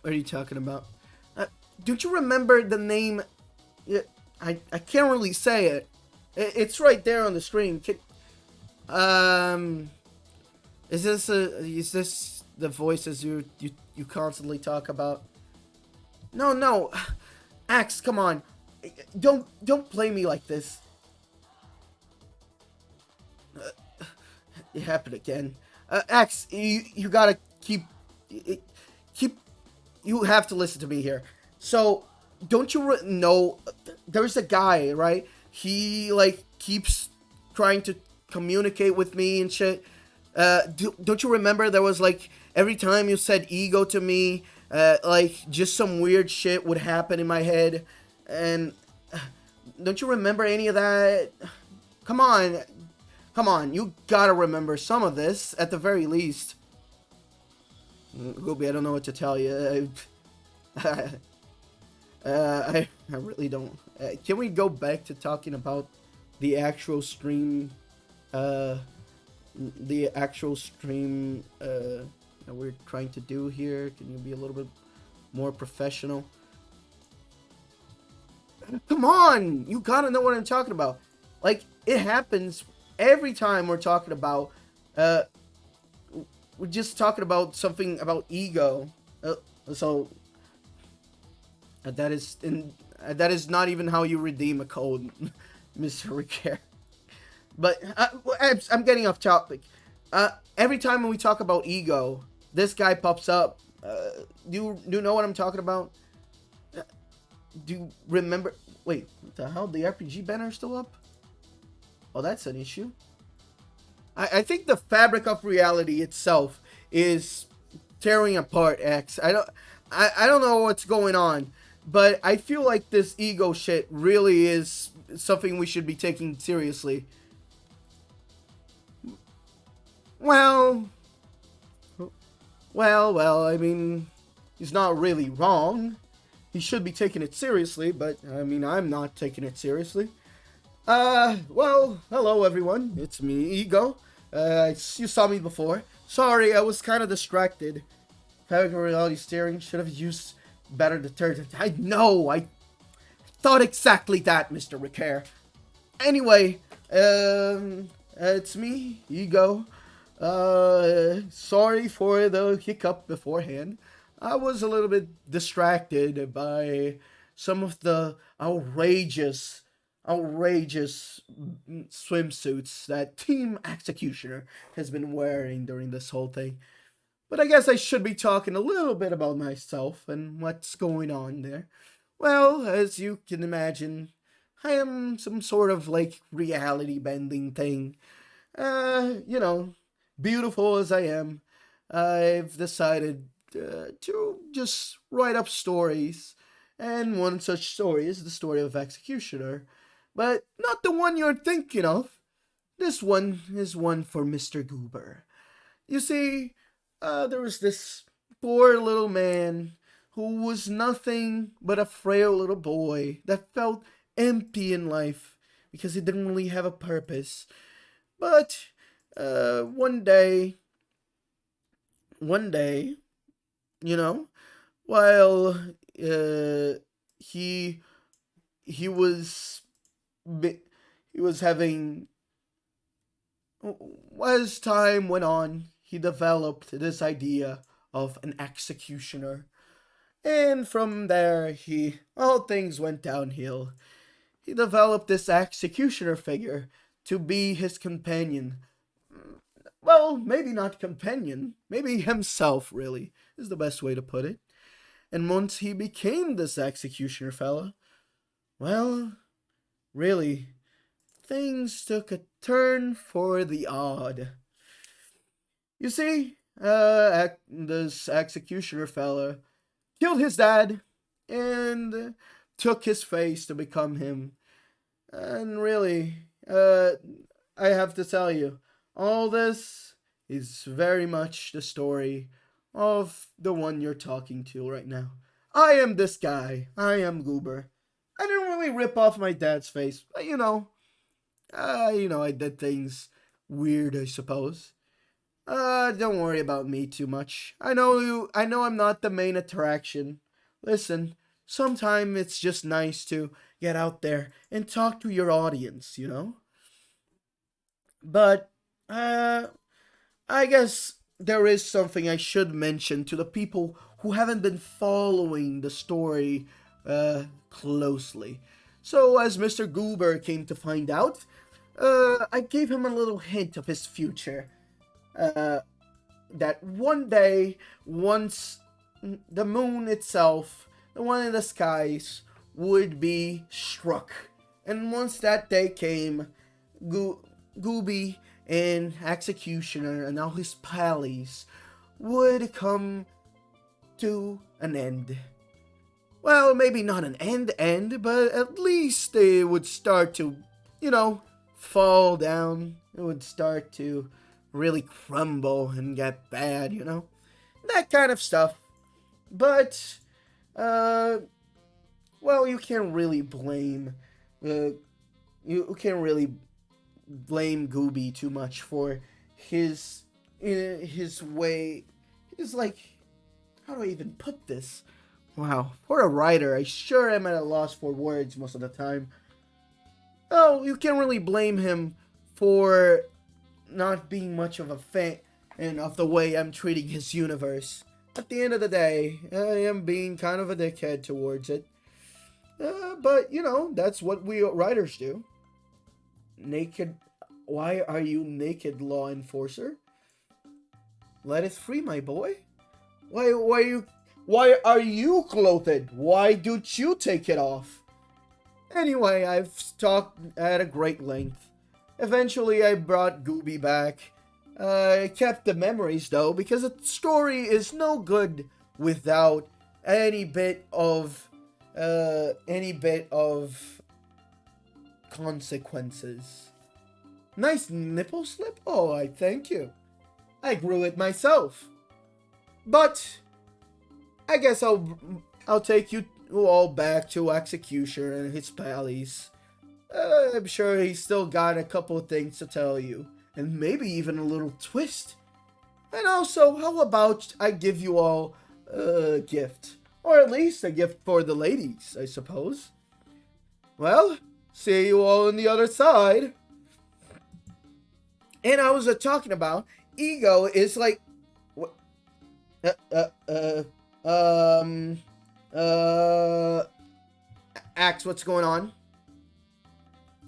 What are you talking about? Don't you remember the name? I can't really say it. It's right there on the screen. Is this the voices you constantly talk about? No. Axe, come on. Don't play me like this. It happened again. Axe, you gotta keep. You have to listen to me here. So, don't you know? There's a guy, right? He like keeps trying to communicate with me and shit. Don't you remember there was like every time you said ego to me, like just some weird shit would happen in my head, and don't you remember any of that? Come on, you gotta remember some of this at the very least. Ruby, I don't know what to tell you. I really don't. Can we go back to talking about the actual stream? That we're trying to do here. Can you be a little bit more professional? Come on, you gotta know what I'm talking about. Like, it happens every time we're talking about. We're just talking about something about ego. So that is not even how you redeem a code, Mr. Ricare. But I'm getting off topic. Every time when we talk about ego, this guy pops up. Do you know what I'm talking about? Do you remember? Wait, what the hell? The RPG banner still up? Oh, that's an issue. I think the fabric of reality itself is tearing apart, X. I don't know what's going on, but I feel like this ego shit really is something we should be taking seriously. Well, I mean, he's not really wrong. He should be taking it seriously, but, I mean, I'm not taking it seriously. Well, hello everyone, it's me, Ego. You saw me before. Sorry, I was kind of distracted. Fabric reality steering, should have used better detergent. I know, I thought exactly that, Mr. Ricare. Anyway, It's me, Ego. Sorry for the hiccup beforehand. I was a little bit distracted by some of the outrageous swimsuits that Team Executioner has been wearing during this whole thing. But I guess I should be talking a little bit about myself and what's going on there. Well, as you can imagine, I am some sort of like reality bending thing. You know, beautiful as I am, I've decided to just write up stories. And one such story is the story of Executioner. But not the one you're thinking of. This one is one for Mr. Goober. You see, there was this poor little man who was nothing but a frail little boy that felt empty in life because he didn't really have a purpose. But one day, you know, while he he was he was having as time went on, he developed this idea of an executioner. And from there, all things went downhill. He developed this executioner figure to be his companion. Well, maybe not companion, maybe himself, really, is the best way to put it. And once he became this executioner fella, well, really, things took a turn for the odd. You see, this executioner fella killed his dad and took his face to become him. And really, I have to tell you, all this is very much the story of the one you're talking to right now. I am this guy. I am Goober. I didn't really rip off my dad's face, but I did things weird, I suppose. Don't worry about me too much. I know I'm not the main attraction. Listen, sometimes it's just nice to get out there and talk to your audience, you know? But, I guess there is something I should mention to the people who haven't been following the story, closely. So, as Mr. Goober came to find out, I gave him a little hint of his future. Uh, that one day, once the moon itself, the one in the skies, would be struck. And once that day came, Gooby and Executioner and all his pals would come to an end. Well, maybe not an end, but at least they would start to, fall down. It would start to really crumble and get bad. That kind of stuff. But, well, you can't really blame, Gooby too much for his way. He's like, how do I even put this? Wow, for a writer, I sure am at a loss for words most of the time. Oh, you can't really blame him for not being much of a fan of the way I'm treating his universe. At the end of the day, I am being kind of a dickhead towards it. But, that's what we writers do. Naked. Why are you naked, law enforcer? Let it free, my boy. Why are you clothed? Why don't you take it off? Anyway, I've talked at a great length. Eventually, I brought Gooby back. I kept the memories, though, because a story is no good without any bit of consequences. Nice nipple slip? Oh, I thank you. I grew it myself. But I guess I'll take you all back to Executioner and his pals. I'm sure he's still got a couple things to tell you, and maybe even a little twist. And also, how about I give you all a gift? Or at least a gift for the ladies, I suppose. Well, see you all on the other side. And I was talking about ego is like, what? Uh, uh, uh, um, uh, Axe, what's going on?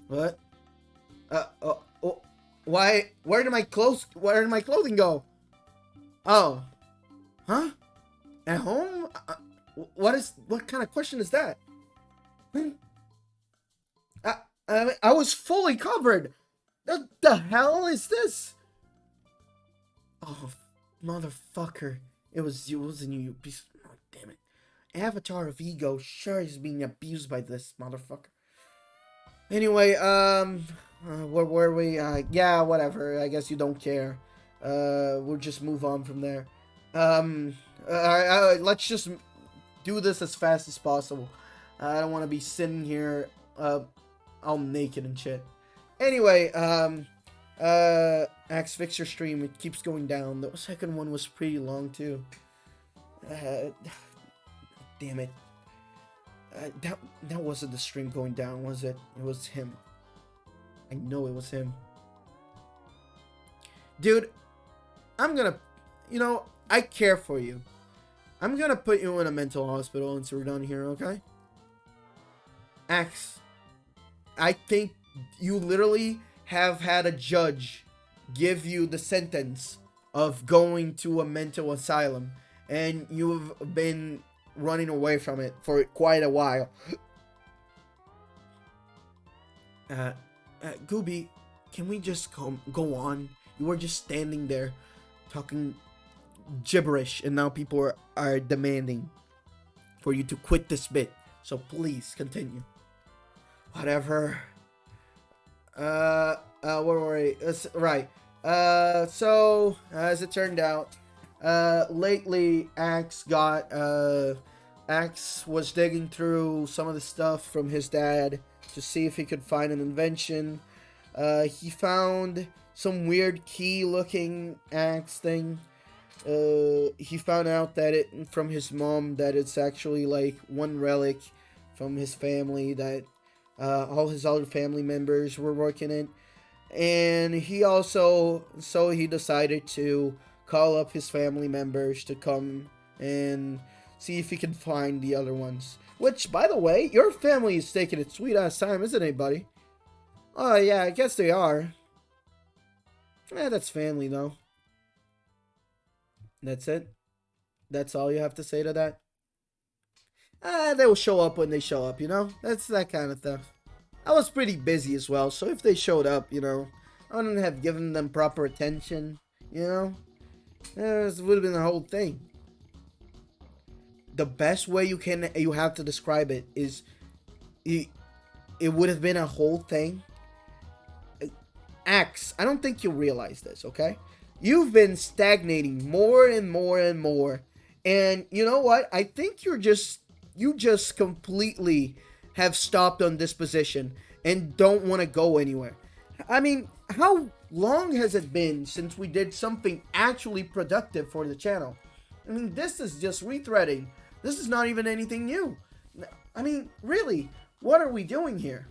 What? Oh, why? Where did my clothes? Where did my clothing go? Oh, huh? At home? What kind of question is that? Hmm? I was fully covered. What the hell is this? Oh, motherfucker! It wasn't you. Piece. Oh, damn it! Avatar of ego sure is being abused by this motherfucker. Anyway, where were we? Yeah, whatever. I guess you don't care. We'll just move on from there. Let's just do this as fast as possible. I don't want to be sitting here, all naked and shit. Anyway, Axe, fix your stream. It keeps going down. The second one was pretty long too. Damn it. That wasn't the stream going down, was it? It was him. I know it was him. Dude, I'm gonna... I care for you. I'm gonna put you in a mental hospital once we're done here, okay? Axe, I think you literally have had a judge give you the sentence of going to a mental asylum, and you've been running away from it for quite a while. Gooby, can we just go on? You were just standing there talking gibberish, and now people are demanding for you to quit this bit. So please continue. Whatever. Where were we? Right. So as it turned out, lately Axe was digging through some of the stuff from his dad to see if he could find an invention. He found some weird key-looking axe thing. He found out that from his mom that it's actually like one relic from his family that all his other family members were working in. And he decided to call up his family members to come and see if he can find the other ones. Which, by the way, your family is taking its sweet ass time, isn't it, buddy? Oh yeah, I guess they are. That's family though. That's it. That's all you have to say to that. They will show up when they show up, That's that kind of stuff. I was pretty busy as well, so if they showed up, I wouldn't have given them proper attention, This would have been the whole thing. The best way you have to describe it is it would have been a whole thing. Axe, I don't think you realize this, okay? You've been stagnating more and more and more. And you know what? I think you just completely have stopped on this position and don't want to go anywhere. I mean, how long has it been since we did something actually productive for the channel? I mean, this is just rethreading. This is not even anything new. I mean, really, what are we doing here?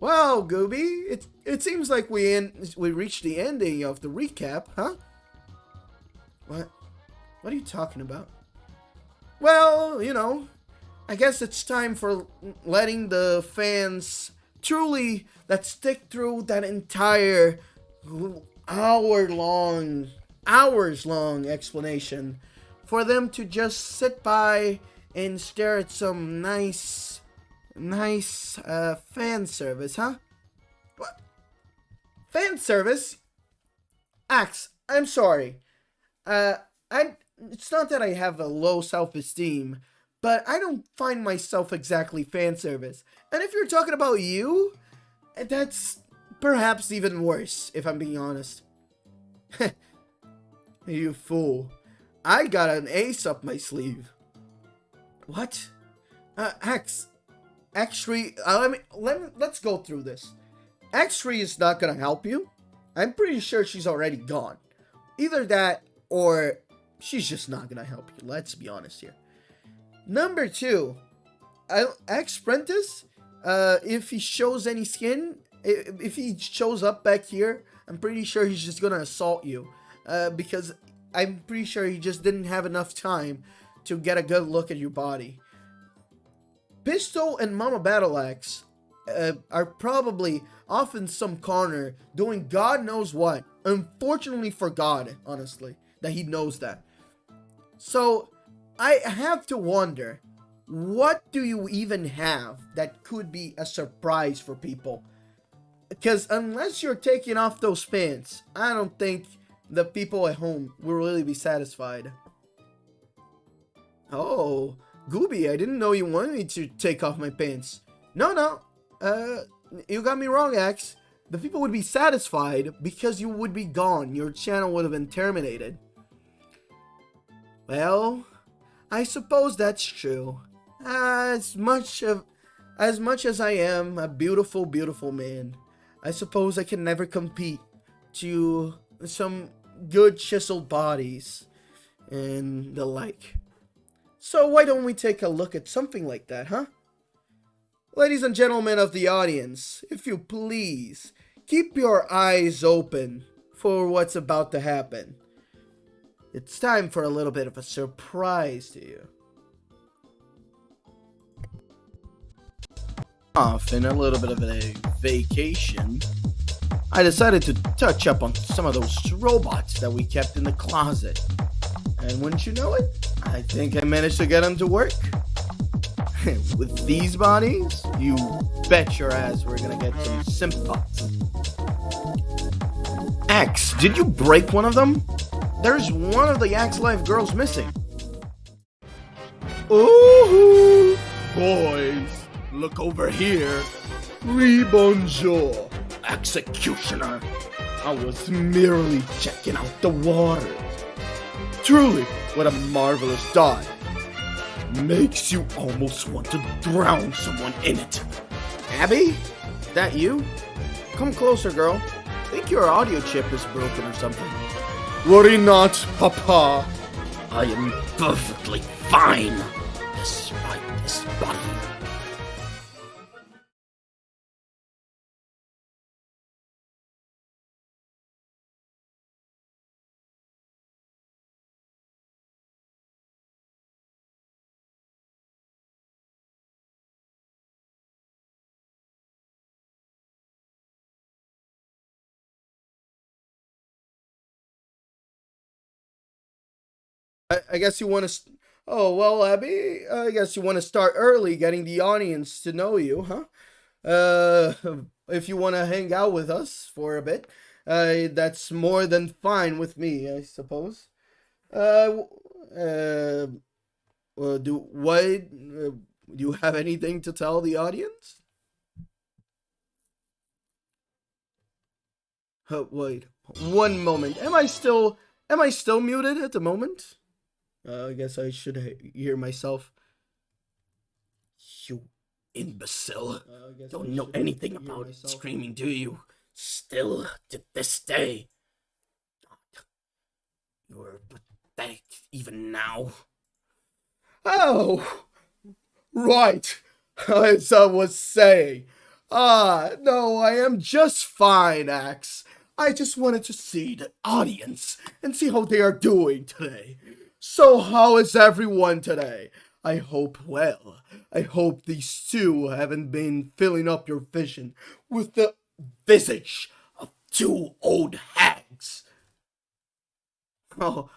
Well, Gooby, it seems like we reached the ending of the recap, huh? What are you talking about? Well, I guess it's time for letting the fans truly that stick through that entire hours-long explanation, for them to just sit by and stare at some nice fan service, huh? What? Fan service? Axe, I'm sorry. It's not that I have a low self-esteem, but I don't find myself exactly fan service. And if you're talking about you, that's perhaps even worse, if I'm being honest. You fool. I got an ace up my sleeve. What? X3, let's go through this. X3 is not gonna help you. I'm pretty sure she's already gone. Either that, or she's just not gonna help you. Let's be honest here. Number 2, X Prentice, if he shows any skin, If he shows up back here, I'm pretty sure he's just gonna assault you. Because I'm pretty sure he just didn't have enough time to get a good look at your body. Pistol and Mama Battleaxe are probably off in some corner doing God knows what. Unfortunately for God, honestly, that he knows that. So, I have to wonder, what do you even have that could be a surprise for people? Because unless you're taking off those pants, I don't think the people at home will really be satisfied. Oh, Gooby, I didn't know you wanted me to take off my pants. No, you got me wrong, Axe. The people would be satisfied because you would be gone. Your channel would have been terminated. Well, I suppose that's true. As much as I am a beautiful, beautiful man, I suppose I can never compete to some good chiseled bodies and the like. So why don't we take a look at something like that, huh? Ladies and gentlemen of the audience, if you please, keep your eyes open for what's about to happen. It's time for a little bit of a surprise to you. Off in a little bit of a vacation, I decided to touch up on some of those robots that we kept in the closet. And wouldn't you know it, I think I managed to get them to work. With these bodies, you bet your ass we're gonna get some simp bots. Axe, did you break one of them? There's one of the Axe Life girls missing. Ooh, boys, look over here. Bonjour, Axecutioner. I was merely checking out the waters. Truly, what a marvelous dive. Makes you almost want to drown someone in it. Abby? That you? Come closer, girl. Think your audio chip is broken or something. Worry not, Papa. I am perfectly fine, despite this body. I guess you want to. Oh, well, Abby, I guess you want to start early getting the audience to know you, huh? If you want to hang out with us for a bit, that's more than fine with me, I suppose. Do you have anything to tell the audience? Wait, one moment. Am I still muted at the moment? I guess I should hear myself. You imbecile. Don't know anything about screaming, do you? Still, to this day. You're pathetic even now. Oh! Right! As I was saying. No, I am just fine, Axe. I just wanted to see the audience and see how they are doing today. So how is everyone today? I hope well. I hope these two haven't been filling up your vision with the visage of two old hags. Oh,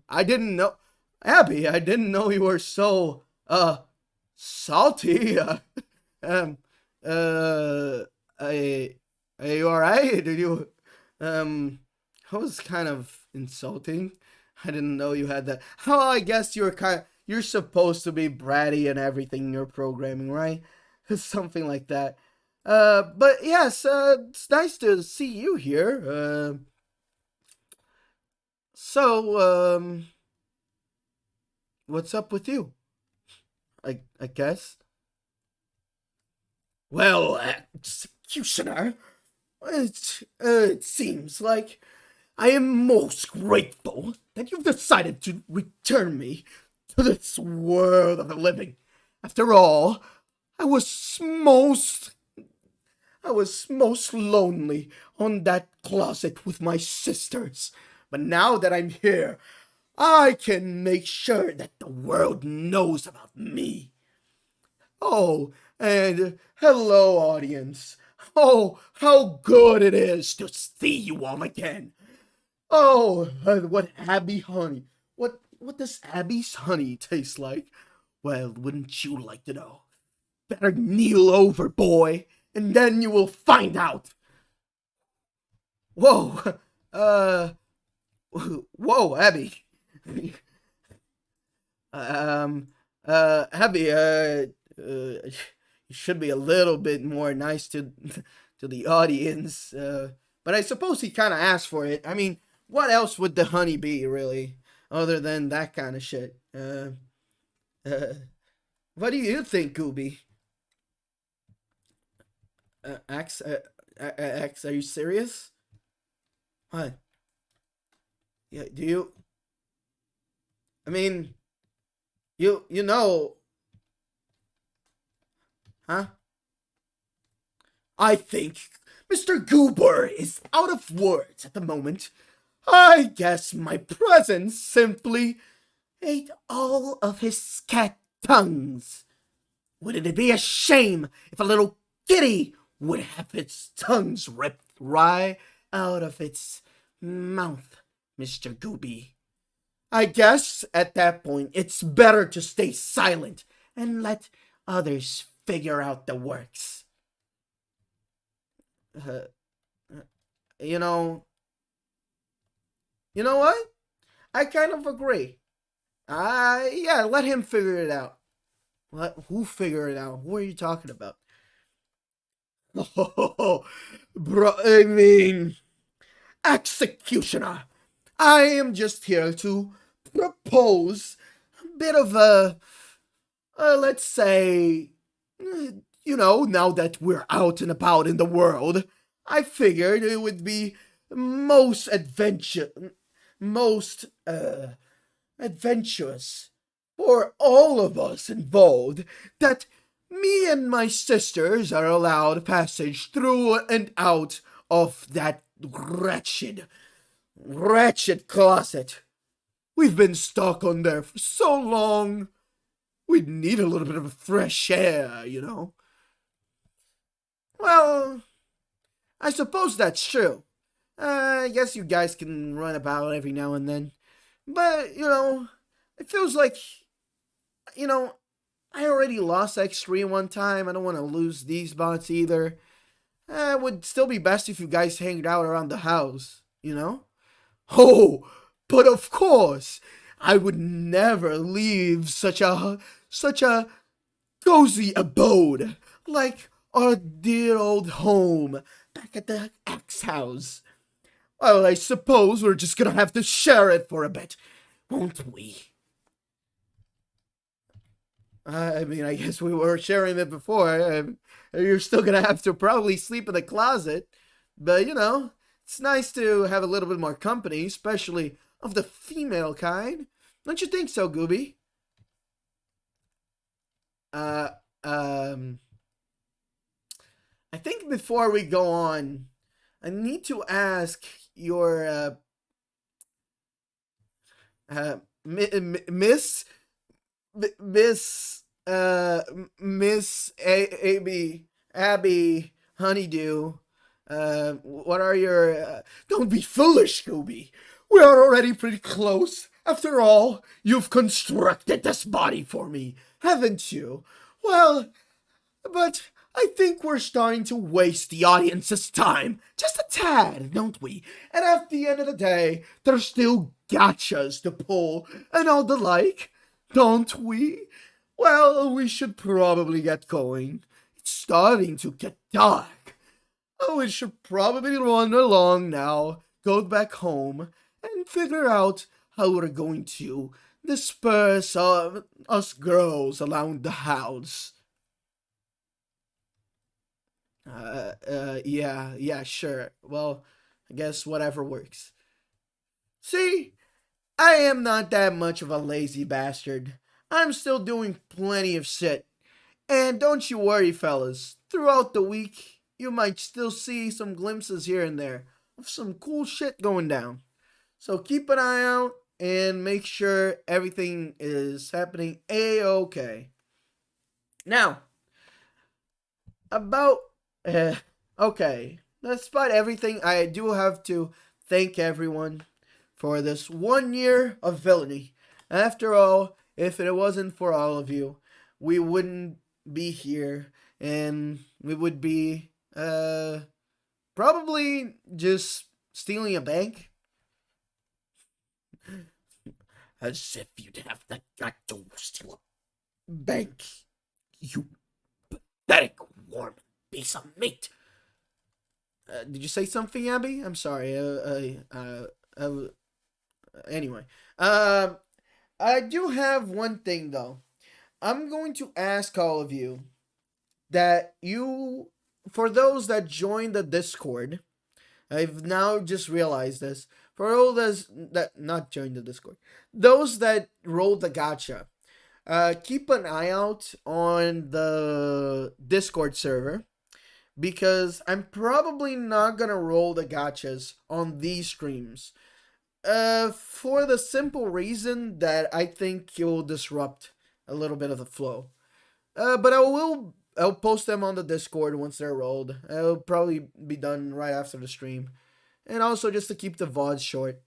I didn't know. Abby, I didn't know you were so, salty. Are you alright? Did you, that was kind of insulting. I didn't know you had that. Oh, I guess you're supposed to be bratty and everything in your programming, right? Something like that. But yes, it's nice to see you here. So, what's up with you? I guess. Well, Executioner, it seems like I am most grateful that you've decided to return me to this world of the living. After all, I was I was most lonely on that closet with my sisters. But now that I'm here, I can make sure that the world knows about me. Oh, and hello, audience. Oh, how good it is to see you all again. Oh, what Abby honey. What does Abby's honey taste like? Well, wouldn't you like to know? Better kneel over, boy, and then you will find out. Whoa, uh, whoa, Abby. um, Abby, you should be a little bit more nice to to the audience. But I suppose he kind of asked for it. I mean, what else would the honey be, really, other than that kind of shit? Uh, what do you think, Gooby? Axe, are you serious? What? Yeah, do you? I mean, you know, huh? I think Mr. Goober is out of words at the moment. I guess my presence simply ate all of his cat tongues. Wouldn't it be a shame if a little kitty would have its tongues ripped right out of its mouth, Mr. Gooby? I guess at that point it's better to stay silent and let others figure out the works. Uh, you know, you know what? I kind of agree. Yeah, let him figure it out. Who figure it out? Who are you talking about? Oh, bro, I mean, Executioner. I am just here to propose a bit of let's say, now that we're out and about in the world, I figured it would be most most adventurous for all of us involved that me and my sisters are allowed passage through and out of that wretched closet. We've been stuck on there for so long. We need a little bit of fresh air. Well, I suppose that's true. I guess you guys can run about every now and then. But, it feels like, you know, I already lost X3 one time. I don't want to lose these bots either. It would still be best if you guys hanged out around the house. Oh, but of course, I would never leave such a cozy abode like our dear old home back at the Axe house. Well, I suppose we're just gonna have to share it for a bit, won't we? I mean, I guess we were sharing it before. You're still gonna have to probably sleep in the closet, but it's nice to have a little bit more company, especially of the female kind. Don't you think so, Gooby? Uh, um, I think before we go on, I need to ask your Miss Miss Miss Abby Honeydew. What are your? Don't be foolish, Gooby. We are already pretty close. After all, you've constructed this body for me, haven't you? Well, but I think we're starting to waste the audience's time just a tad, don't we? And at the end of the day, there's still gotchas to pull and all the like, don't we? Well, we should probably get going. It's starting to get dark. Oh, we should probably run along now, go back home, and figure out how we're going to disperse us girls around the house. Yeah, sure. Well, I guess whatever works. See, I am not that much of a lazy bastard. I'm still doing plenty of shit. And don't you worry, fellas. Throughout the week, you might still see some glimpses here and there of some cool shit going down. So keep an eye out and make sure everything is happening A-okay. Now, about okay, despite everything, I do have to thank everyone for this 1 year of villainy. After all, if it wasn't for all of you, we wouldn't be here, and we would be probably just stealing a bank. As if you'd have the gut to steal a bank, you pathetic warm piece of meat. Did you say something, Abby? I'm sorry. Anyway, I do have one thing though. I'm going to ask all of you that you, for those that joined the Discord, I've now just realized this. For all those that not joined the Discord, those that rolled the gacha, keep an eye out on the Discord server because I'm probably not gonna roll the gachas on these streams. For the simple reason that I think it will disrupt a little bit of the flow. But I'll post them on the Discord once they're rolled. It'll probably be done right after the stream. And also just to keep the VODs short.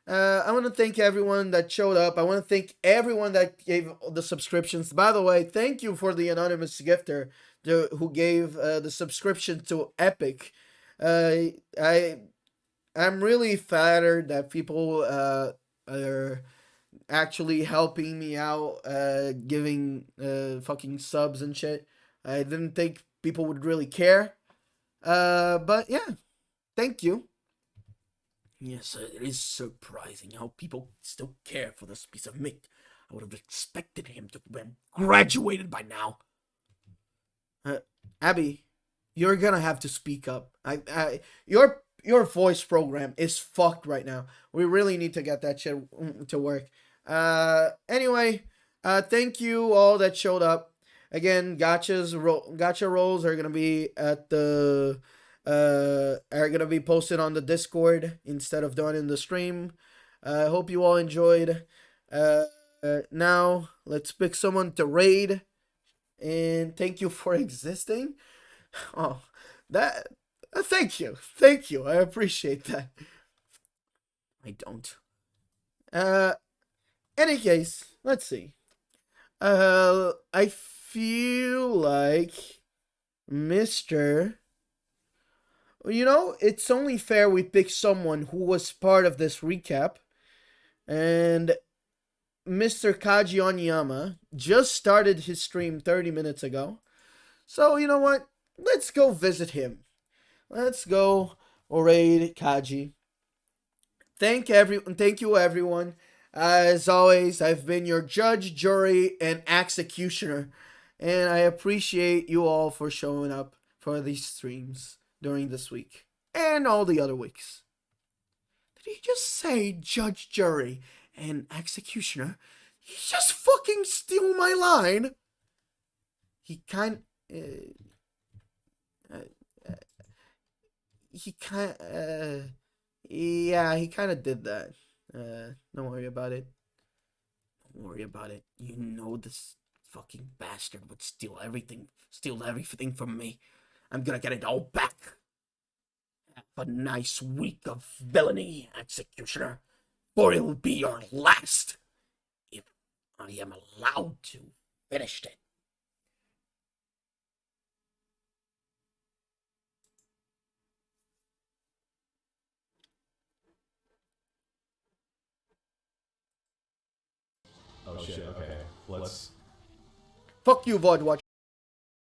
I want to thank everyone that showed up. I want to thank everyone that gave the subscriptions. By the way, thank you for the anonymous gifter who gave the subscription to Epic. I'm really flattered that people are actually helping me out, giving fucking subs and shit. I didn't think people would really care. But yeah, thank you. Yes, it is surprising how people still care for this piece of meat. I would have expected him to have graduated by now. Abby, you're gonna have to speak up. Your voice program is fucked right now. We really need to get that shit to work. Anyway, thank you all that showed up. Again, gacha rolls are gonna be at the are gonna be posted on the Discord instead of done in the stream. I hope you all enjoyed. Now let's pick someone to raid, and thank you for existing. Oh, that. Thank you. I appreciate that. I don't. Any case, let's see. I feel like Mr. It's only fair we pick someone who was part of this recap. And Mr. Kaji Onyama just started his stream 30 minutes ago. So, you know what? Let's go visit him. Let's go raid Kaji. Thank you everyone. As always, I've been your judge, jury, and executioner. And I appreciate you all for showing up for these streams during this week and all the other weeks. Did he just say judge, jury, and executioner? He just fucking steal my line. He kind of did that. Don't worry about it. Don't worry about it. You know this fucking bastard would steal everything from me. I'm gonna get it all back. Have a nice week of villainy, Executioner, for it will be your last, if I am allowed to finish it. Oh shit, okay. Let's... Fuck you, VOD Watch.